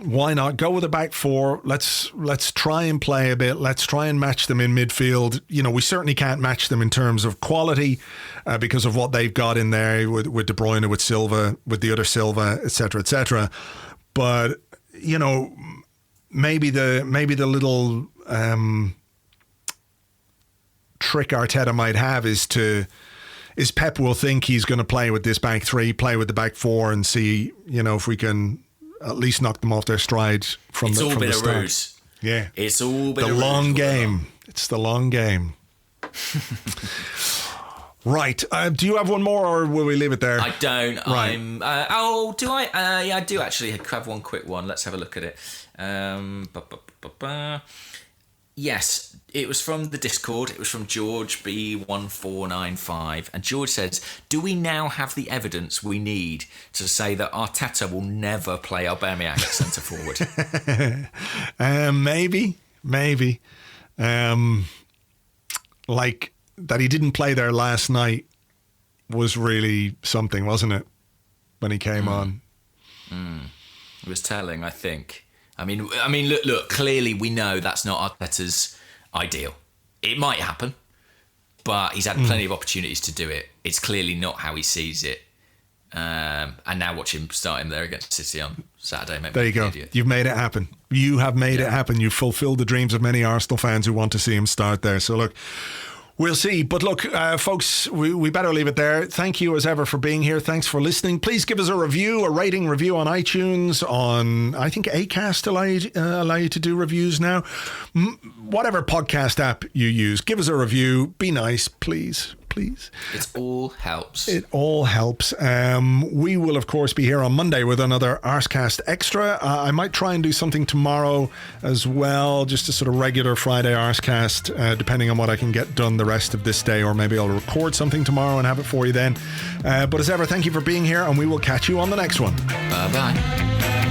why not go with a back 4? Let's try and play a bit. Let's try and match them in midfield. We certainly can't match them in terms of quality because of what they've got in there with De Bruyne, with Silva, with the other Silva, etc., etc. But maybe the little trick Arteta might have is Pep will think he's going to play with this back 3, play with the back 4, and see if we can at least knock them off their stride from the start. It's all been a ruse. Yeah, it's all been the long game. It's the long game. Right. Do you have one more, or will we leave it there? I don't. Right. Do I? Yeah, I do actually have one quick one. Let's have a look at it. Yes, it was from the Discord. It was from George B1495. And George says, do we now have the evidence we need to say that Arteta will never play Aubameyang at centre forward? Maybe. Like that he didn't play there last night was really something, wasn't it? When he came on. It was telling, I think. I mean, look, clearly we know that's not Arteta's ideal. It might happen, but he's had plenty of opportunities to do it. It's clearly not how he sees it. And now watch him start him there against City on Saturday. There you go. You've made it happen. You have made it happen. You've fulfilled the dreams of many Arsenal fans who want to see him start there. So look, we'll see. But look, folks, we better leave it there. Thank you as ever for being here. Thanks for listening. Please give us a rating review on iTunes, on, I think, Acast allow you to do reviews now. Whatever podcast app you use, give us a review. Be nice, please. It all helps. We will, of course, be here on Monday with another Arsecast Extra. I might try and do something tomorrow as well, just a sort of regular Friday Arsecast, depending on what I can get done the rest of this day, or maybe I'll record something tomorrow and have it for you then. But as ever, thank you for being here, and we will catch you on the next one. Bye-bye.